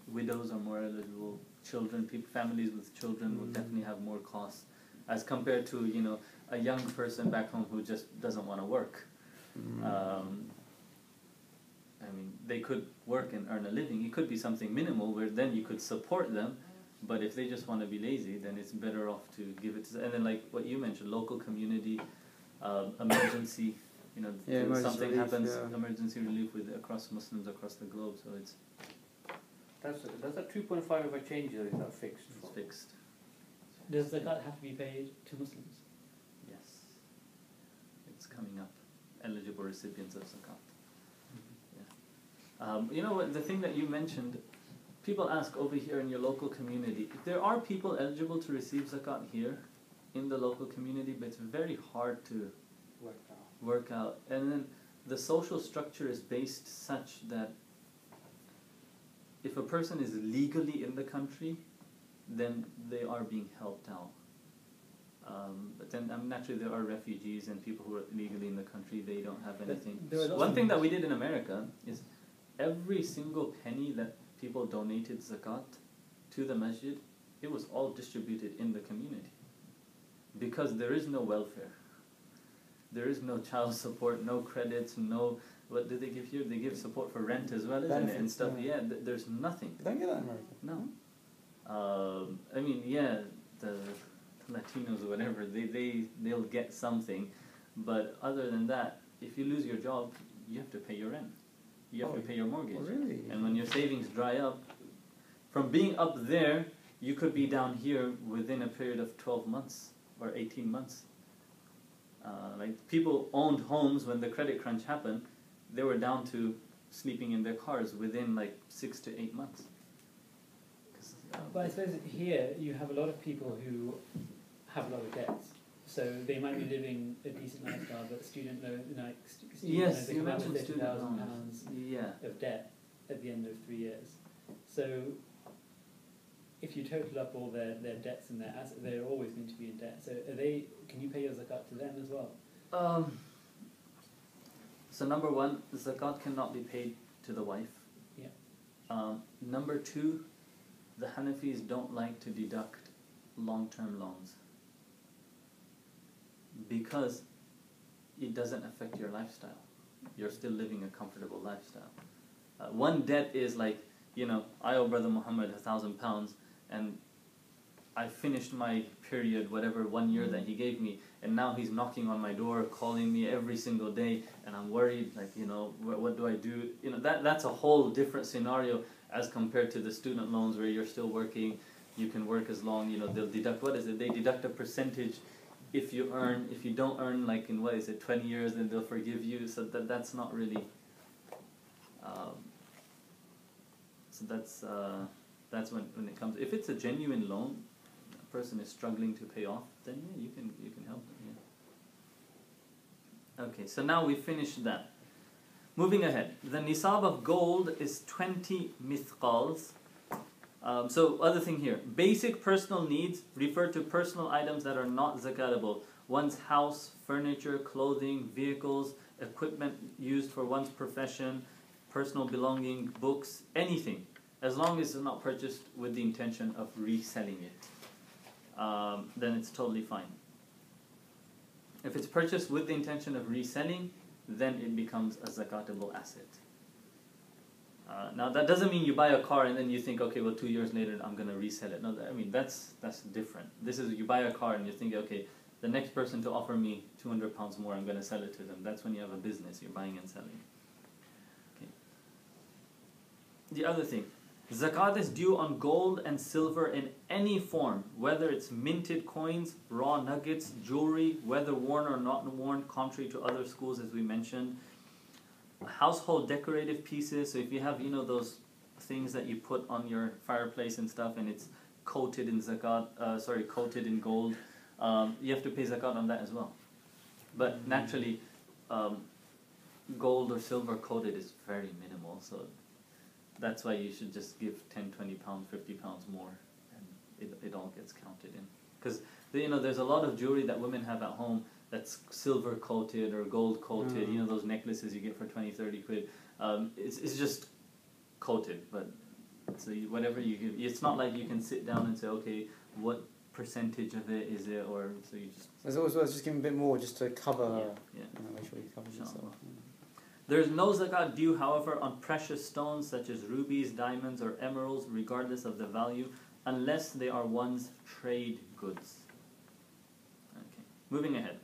widows are more eligible, children, families with children will definitely have more costs, as compared to, a young person back home who just doesn't want to work. They could work and earn a living. It could be something minimal where then you could support them, But if they just want to be lazy, then it's better off to give it to, and then like what you mentioned, local community, emergency, you know, emergency something relief, happens, yeah. emergency relief with across Muslims across the globe, so it's Does that 2.5 ever change or is that fixed? it's fixed. Does zakat have to be paid to Muslims? Yes. It's coming up. Eligible recipients of zakat. Yeah. You know what, the thing that you mentioned, people ask over here in your local community, there are people eligible to receive zakat here in the local community, but it's very hard to work out. And then the social structure is based such that if a person is legally in the country, then they are being helped out. But then naturally there are refugees and people who are legally in the country, they don't have anything. One thing that we did in America is every single penny that people donated zakat to the masjid, it was all distributed in the community. Because there is no welfare. There is no child support, no credits, no... What do they give here? They give support for rent as well, isn't it? And stuff. Yeah, there's nothing. Don't get that in America. No. I mean, yeah, the Latinos or whatever, they'll get something. But other than that, if you lose your job, you have to pay your rent. You have to pay your mortgage. Oh, really? And when your savings dry up, from being up there, you could be down here within a period of 12 months or 18 months. Like people owned homes when the credit crunch happened, they were down to sleeping in their cars within like 6 to 8 months. But I suppose here you have a lot of people who have a lot of debts. So they might be living a decent lifestyle, but student loan, like student Yes, loans, they you come out with mentioned student £50,000 loans. Yeah. of debt at the end of 3 years. So if you total up all their debts and their assets, they're always going to be in debt. So can you pay your zakat to them as well? So number one, zakat cannot be paid to the wife. Yeah. Number two, the Hanafis don't like to deduct long-term loans because it doesn't affect your lifestyle. You're still living a comfortable lifestyle. One debt is like, you know, I owe Brother Muhammad £1,000 and I finished my period, whatever, 1 year that he gave me, and now he's knocking on my door, calling me every single day, and I'm worried, like, you know, what do I do? You know, that's a whole different scenario as compared to the student loans where you're still working, you can work as long, you know, they'll deduct, what is it? They deduct a percentage if you earn, if you don't earn, like in, 20 years, then they'll forgive you, so that's not really, so that's when it comes, if it's a genuine loan, person is struggling to pay off, then yeah, you can help them. Yeah. Okay, so now we finished that. Moving ahead, the nisab of gold is 20 mithqals. So other thing here, basic personal needs refer to personal items that are not zakatable. One's house, furniture, clothing, vehicles, equipment used for one's profession, personal belonging, books, anything, as long as it's not purchased with the intention of reselling it. Then it's totally fine. If it's purchased with the intention of reselling, then it becomes a zakatable asset. Now that doesn't mean you buy a car and then you think, okay, well 2 years later I'm going to resell it. No, I mean that's different. This is, you buy a car and you think, okay, the next person to offer me £200 more, I'm going to sell it to them. That's when you have a business, you're buying and selling. Okay. The other thing, zakat is due on gold and silver in any form, whether it's minted coins, raw nuggets, jewelry, whether worn or not worn, contrary to other schools as we mentioned. Household decorative pieces, so if you have, you know, those things that you put on your fireplace and stuff and it's coated in coated in gold, you have to pay zakat on that as well. But naturally, gold or silver coated is very minimal, so that's why you should just give 10, 20 pounds, 50 pounds more, and it all gets counted in. Because, you know, there's a lot of jewelry that women have at home that's silver coated or gold coated, you know, those necklaces you get for 20, 30 quid. It's just coated, but so whatever you give, it's not like you can sit down and say, okay, what percentage of it is it, or so you just... There's always just give a bit more just to cover, yeah. You know, make sure you cover yourself. There is no zakat due, however, on precious stones such as rubies, diamonds, or emeralds, regardless of the value. unless they are one's trade goods. Okay, moving ahead.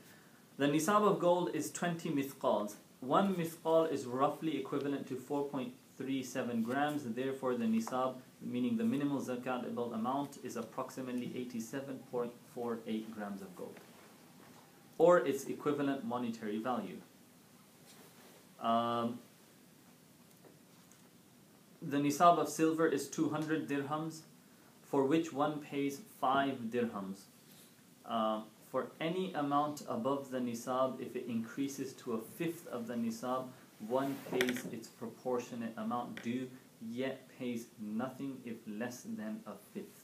The nisab of gold is 20 mithqals. 1 mithqal is roughly equivalent to 4.37 grams. Therefore, the nisab, meaning the minimal zakatable amount, is approximately 87.48 grams of gold, or its equivalent monetary value. The nisab of silver is 200 dirhams, for which one pays 5 dirhams. For any amount above the nisab, if it increases to a fifth of the nisab, one pays its proportionate amount due, yet pays nothing if less than a fifth.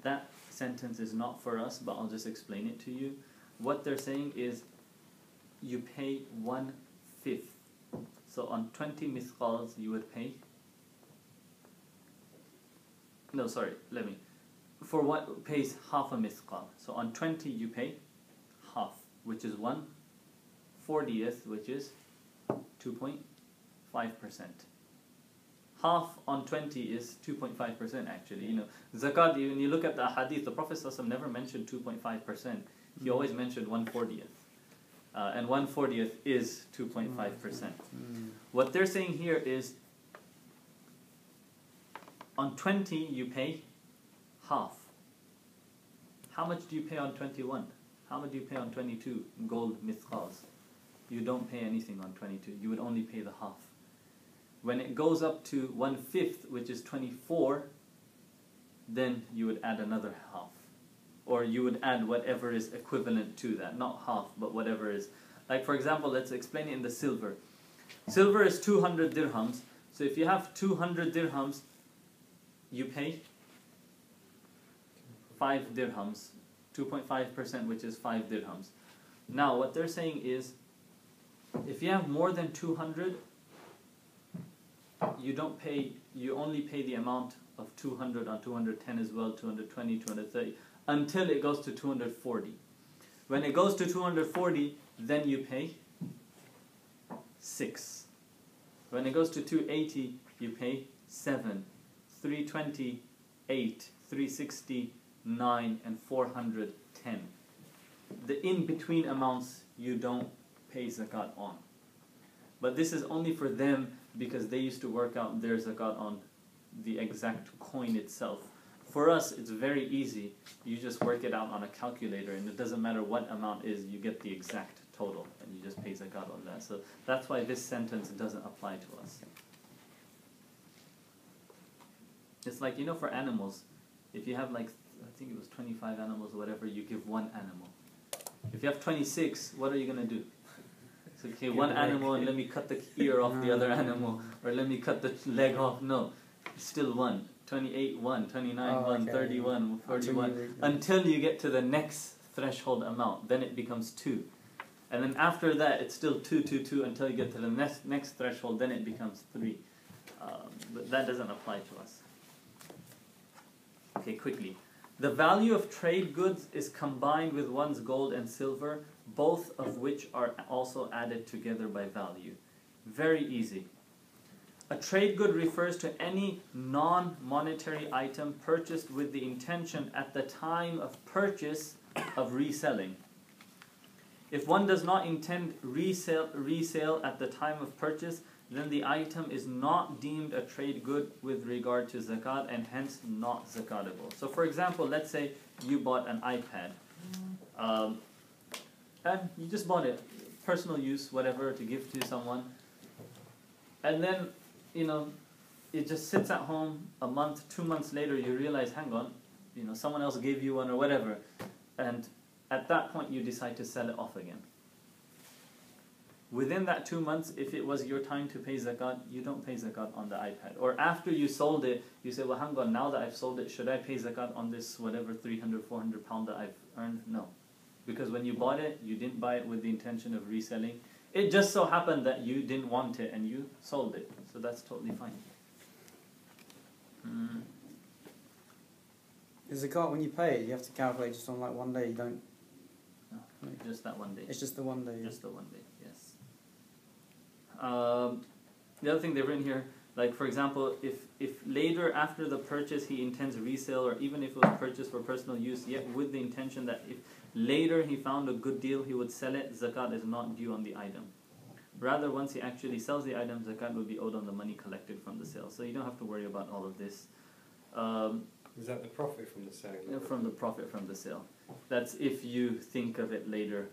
That sentence is not for us, but I'll just explain it to you. What they're saying is you pay 1/5. So on 20 mithqals you would pay... No, sorry, for what pays half a mithqal. So on 20 you pay half, which is 1/40th, which is 2.5%. Half on 20 is 2.5% actually. You know, zakat, when you look at the hadith, the Prophet ﷺ never mentioned 2.5%. He always mentioned 1/40th. And 1/40th is 2.5%. What they're saying here is on 20 you pay half. How much do you pay on 21? How much do you pay on 22 gold mithqals? You don't pay anything on 22. You would only pay the half. When it goes up to 1/5, which is 24, then you would add another half. Or you would add whatever is equivalent to that. Not half, but whatever is. Like for example, let's explain it in the silver. Silver is 200 dirhams. So if you have 200 dirhams, you pay 5 dirhams. 2.5%, which is 5 dirhams. Now what they're saying is, if you have more than 200, you only pay the amount of 200 on 210 as well, 220, 230, until it goes to 240. When it goes to 240, then you pay 6. When it goes to 280, you pay 7, 320, 8, 360, 9, and 410. The in-between amounts you don't pay zakat on. But this is only for them because they used to work out their zakat on the exact coin itself. For us, it's very easy. You just work it out on a calculator, and it doesn't matter what amount is, you get the exact total, and you just pay zakat on that. So that's why this sentence doesn't apply to us. It's like, you know, for animals, if you have like, I think it was 25 animals or whatever, you give 1 animal. If you have 26, what are you going to do? It's okay, 1 animal and let me cut the ear off the other animal, or let me cut the leg off. No, it's still 1. 28, 1, 29, 1, 31, 41, until you get to the next threshold amount. Then it becomes 2. And then after that, it's still 2, 2, 2, until you get to the next threshold, then it becomes 3. But that doesn't apply to us. Okay, quickly. The value of trade goods is combined with one's gold and silver, both of which are also added together by value. Very easy. A trade good refers to any non-monetary item purchased with the intention at the time of purchase of reselling. If one does not intend resale at the time of purchase, then the item is not deemed a trade good with regard to zakat and hence not zakatable. So for example, let's say you bought an iPad. And you just bought it, personal use, whatever, to give to someone. And then, you know, it just sits at home a month, 2 months later, you realize, hang on, you know, someone else gave you one or whatever. And at that point, you decide to sell it off again. Within that 2 months, if it was your time to pay zakat, you don't pay zakat on the iPad. Or after you sold it, you say, well, hang on, now that I've sold it, should I pay zakat on this whatever 300, 400 pound that I've earned? No. Because when you bought it, you didn't buy it with the intention of reselling. It just so happened that you didn't want it and you sold it. So that's totally fine. Is zakat when you pay it, you have to calculate just on like one day, you don't... No, just that one day. It's just the one day. Just the one day, yes. The other thing they've written here, Like for example, if later after the purchase he intends resale, or even if it was purchased for personal use, yet with the intention that if later he found a good deal he would sell it, zakat is not due on the item. Rather, once he actually sells the item, zakat will be owed on the money collected from the sale. So you don't have to worry about all of this. Is that the profit from the sale? From the profit from the sale. That's if you think of it later.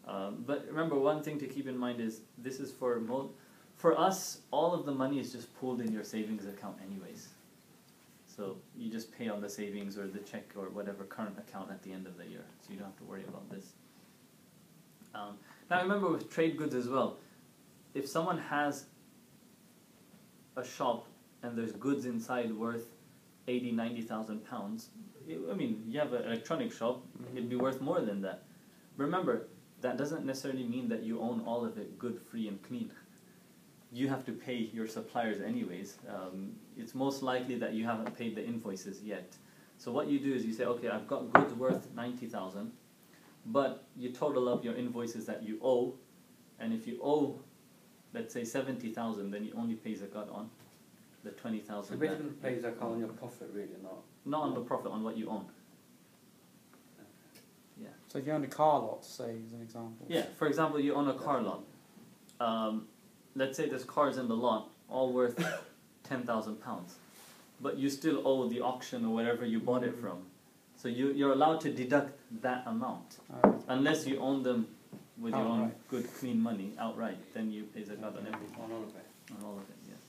But remember, one thing to keep in mind is this is for us, all of the money is just pooled in your savings account anyways. So you just pay on the savings or the check or whatever current account at the end of the year. So you don't have to worry about this. Now remember with trade goods as well, if someone has a shop and there's goods inside worth 80,000, 90,000 pounds, I mean, you have an electronic shop, it'd be worth more than that. Remember, that doesn't necessarily mean that you own all of it good, free and clean. You have to pay your suppliers anyways. It's most likely that you haven't paid the invoices yet. So what you do is you say, okay, I've got goods worth 90,000, but you total up your invoices that you owe, and if you owe, let's say 70,000, then you only pay zakat on the 20,000. So basically pay zakat on your profit, really, not on the profit, on what you own. Yeah. So if you own a car lot, say as an example. Yeah. For example, you own a car lot. Let's say there's cars in the lot, all worth 10,000 pounds, but you still owe the auction or wherever you bought it from. So you're allowed to deduct that amount, unless you own them with your own good, clean money outright. Then you pay zakat on everything. On all of it. On all of it, yes.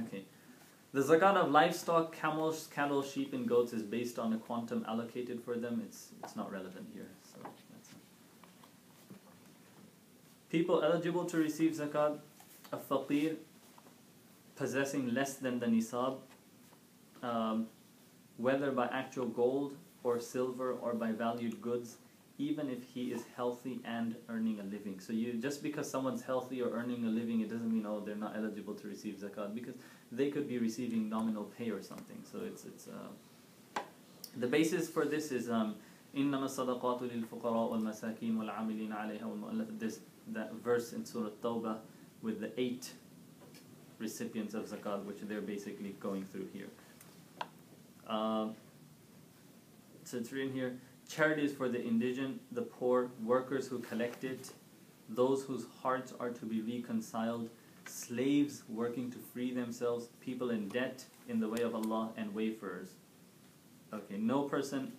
Okay. The zakat of livestock, camels, cattle, sheep, and goats is based on a quantum allocated for them. It's not relevant here. So that's it. People eligible to receive zakat: a faqir, possessing less than the nisab, whether by actual gold or silver or by valued goods, even if he is healthy and earning a living. So just because someone's healthy or earning a living, it doesn't mean, oh, they're not eligible to receive zakat, because they could be receiving nominal pay or something. So it's the basis for this is إنما الصدقات للفقراء والمساكين والعاملين عليها والمؤلفة. This that verse in Surah Tawbah with the 8 recipients of zakat, which they're basically going through here. So it's written here: charities for the indigent, the poor, workers who collect it, those whose hearts are to be reconciled, slaves working to free themselves, people in debt in the way of Allah, and wayfarers. Okay, no person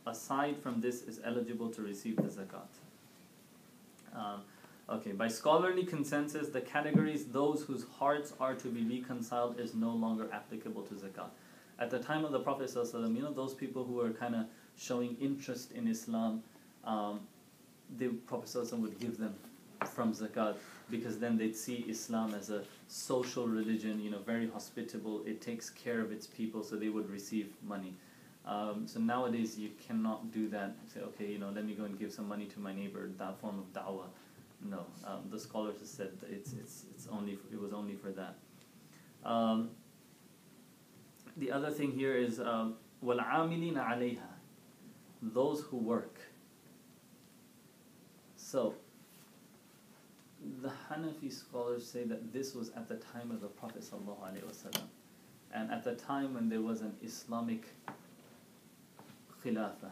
aside from this is eligible to receive the zakat. Okay, by scholarly consensus, the categories those whose hearts are to be reconciled is no longer applicable to zakat. At the time of the Prophet ﷺ, those people who were kind of showing interest in Islam, the Prophet ﷺ would give them from zakat, because then they'd see Islam as a social religion, very hospitable. It takes care of its people, so they would receive money. So nowadays you cannot do that. Say, okay, let me go and give some money to my neighbor. That form of da'wah. No, the scholars have said that it was only for that. The other thing here is وَالْعَامِلِينَ عَلَيْهَا, those who work. So the Hanafi scholars say that this was at the time of the Prophet ﷺ, and at the time when there was an Islamic khilafah,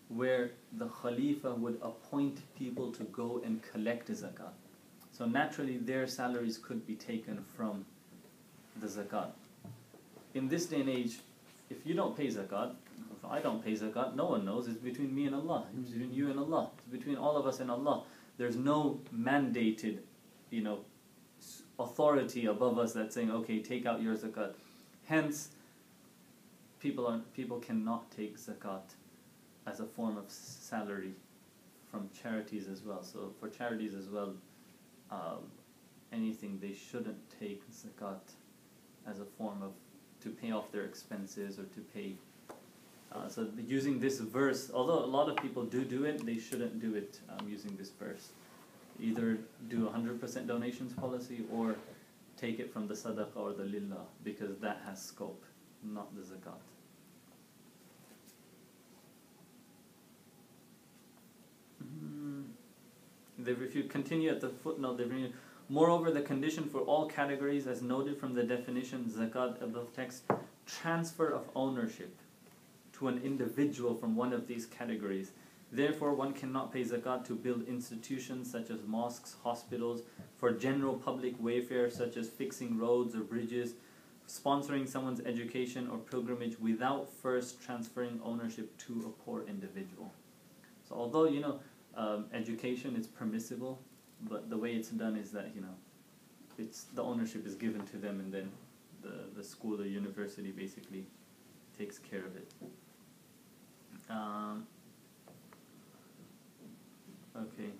where the Khalifa would appoint people to go and collect zakat. So naturally their salaries could be taken from the zakat. In this day and age, if you don't pay zakat, if I don't pay zakat, no one knows. It's between me and Allah. It's between you and Allah. It's between all of us and Allah. There's no mandated, authority above us that's saying, okay, take out your zakat. Hence, people cannot take zakat as a form of salary from charities as well. So for charities as well, anything, they shouldn't take zakat as a form of to pay off their expenses or to pay. So using this verse, although a lot of people do it, they shouldn't do it using this verse. Either do 100% donations policy or take it from the sadaqah or the lillah, because that has scope, not the zakat. If you continue at the footnote, they've written, Moreover, the condition for all categories, as noted from the definition zakat above text, transfer of ownership to an individual from one of these categories. Therefore, one cannot pay zakat to build institutions such as mosques, hospitals, for general public welfare such as fixing roads or bridges, sponsoring someone's education or pilgrimage without first transferring ownership to a poor individual. So although, education is permissible, but the way it's done is that, the ownership is given to them, and then the school or university basically takes care of it. Okay,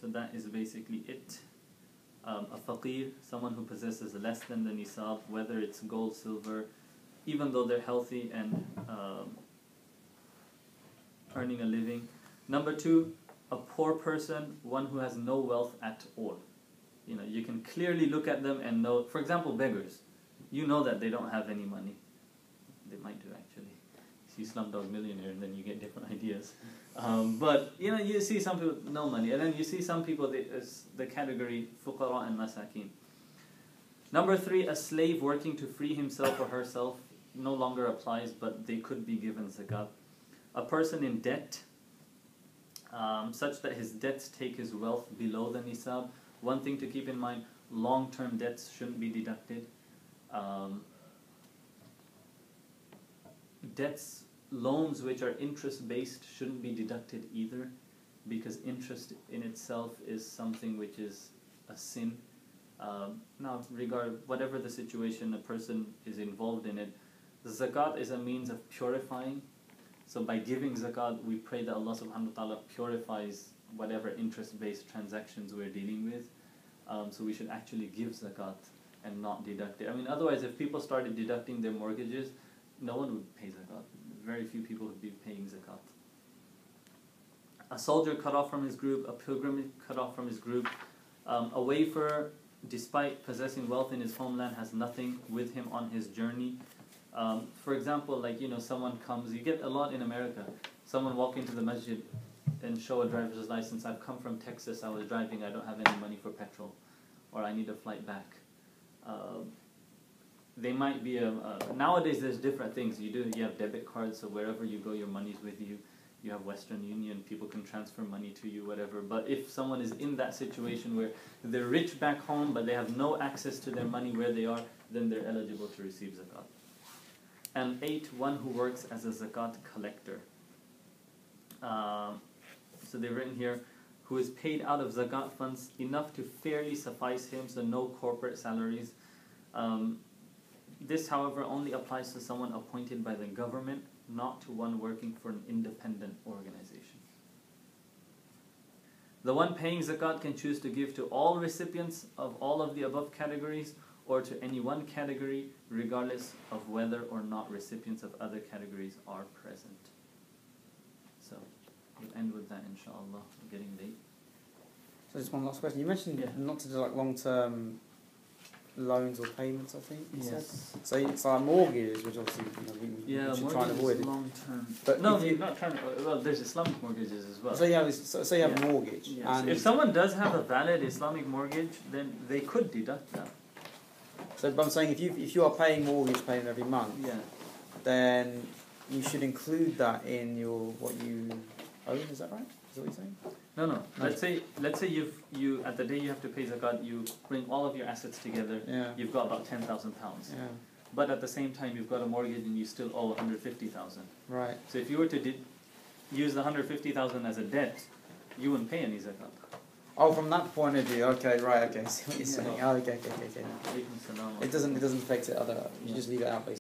so that is basically it. A faqir, someone who possesses less than the nisab, whether it's gold, silver, even though they're healthy and earning a living. Number 2, a poor person, one who has no wealth at all. You can clearly look at them and know, for example, beggars. You know that they don't have any money. They might do, actually. You see Slumdog Millionaire and then you get different ideas. But, you see some people, no money. And then you see some people, the category fuqara and masakin. Number 3, a slave working to free himself or herself no longer applies, but they could be given zakat. A person in debt, such that his debts take his wealth below the nisab. One thing to keep in mind, long-term debts shouldn't be deducted. Loans which are interest-based shouldn't be deducted either, because interest in itself is something which is a sin. Now, whatever the situation a person is involved in it, the zakat is a means of purifying. So by giving zakat, we pray that Allah subhanahu wa ta'ala purifies whatever interest-based transactions we're dealing with. So we should actually give zakat and not deduct it. Otherwise, if people started deducting their mortgages, no one would pay zakat. Very few people would be paying zakat. A soldier cut off from his group, a pilgrim cut off from his group, a wafer, despite possessing wealth in his homeland, has nothing with him on his journey. For example, someone comes, you get a lot in America, someone walk into the masjid and show a driver's license. I've come from Texas, I was driving, I don't have any money for petrol, or I need a flight back. They might be nowadays there's different things. You have debit cards, so wherever you go your money's with you. You have Western Union, people can transfer money to you, whatever. But if someone is in that situation where they're rich back home but they have no access to their money where they are, then they're eligible to receive zakat. And 8, one who works as a zakat collector. So they've written here, who is paid out of zakat funds enough to fairly suffice him, so no corporate salaries. This, however, only applies to someone appointed by the government, not to one working for an independent organization. The one paying zakat can choose to give to all recipients of all of the above categories, or to any one category, regardless of whether or not recipients of other categories are present. So, we'll end with that, inshallah. We're getting late. So just one last question. You mentioned not to do long-term loans or payments, I think. Yes. So it's like mortgages, which obviously we should try and avoid. Long-term. But no, you're not trying to. Well, there's Islamic mortgages as well. So you have a mortgage. Yes. And if someone does have a valid Islamic mortgage, then they could deduct that. So, but I'm saying if you are paying mortgage payment every month, then you should include that in what you own. Is that right? Is that what you're saying? No. Let's say you at the day you have to pay zakat, you bring all of your assets together. Yeah. You've got about £10,000. Yeah. But at the same time, you've got a mortgage and you still owe 150,000. Right. So if you were to use the 150,000 as a debt, you wouldn't pay any zakat. Oh, from that point of view, okay, right, okay. I see what you're saying. Oh, okay. It doesn't affect it other. You just leave it out basically.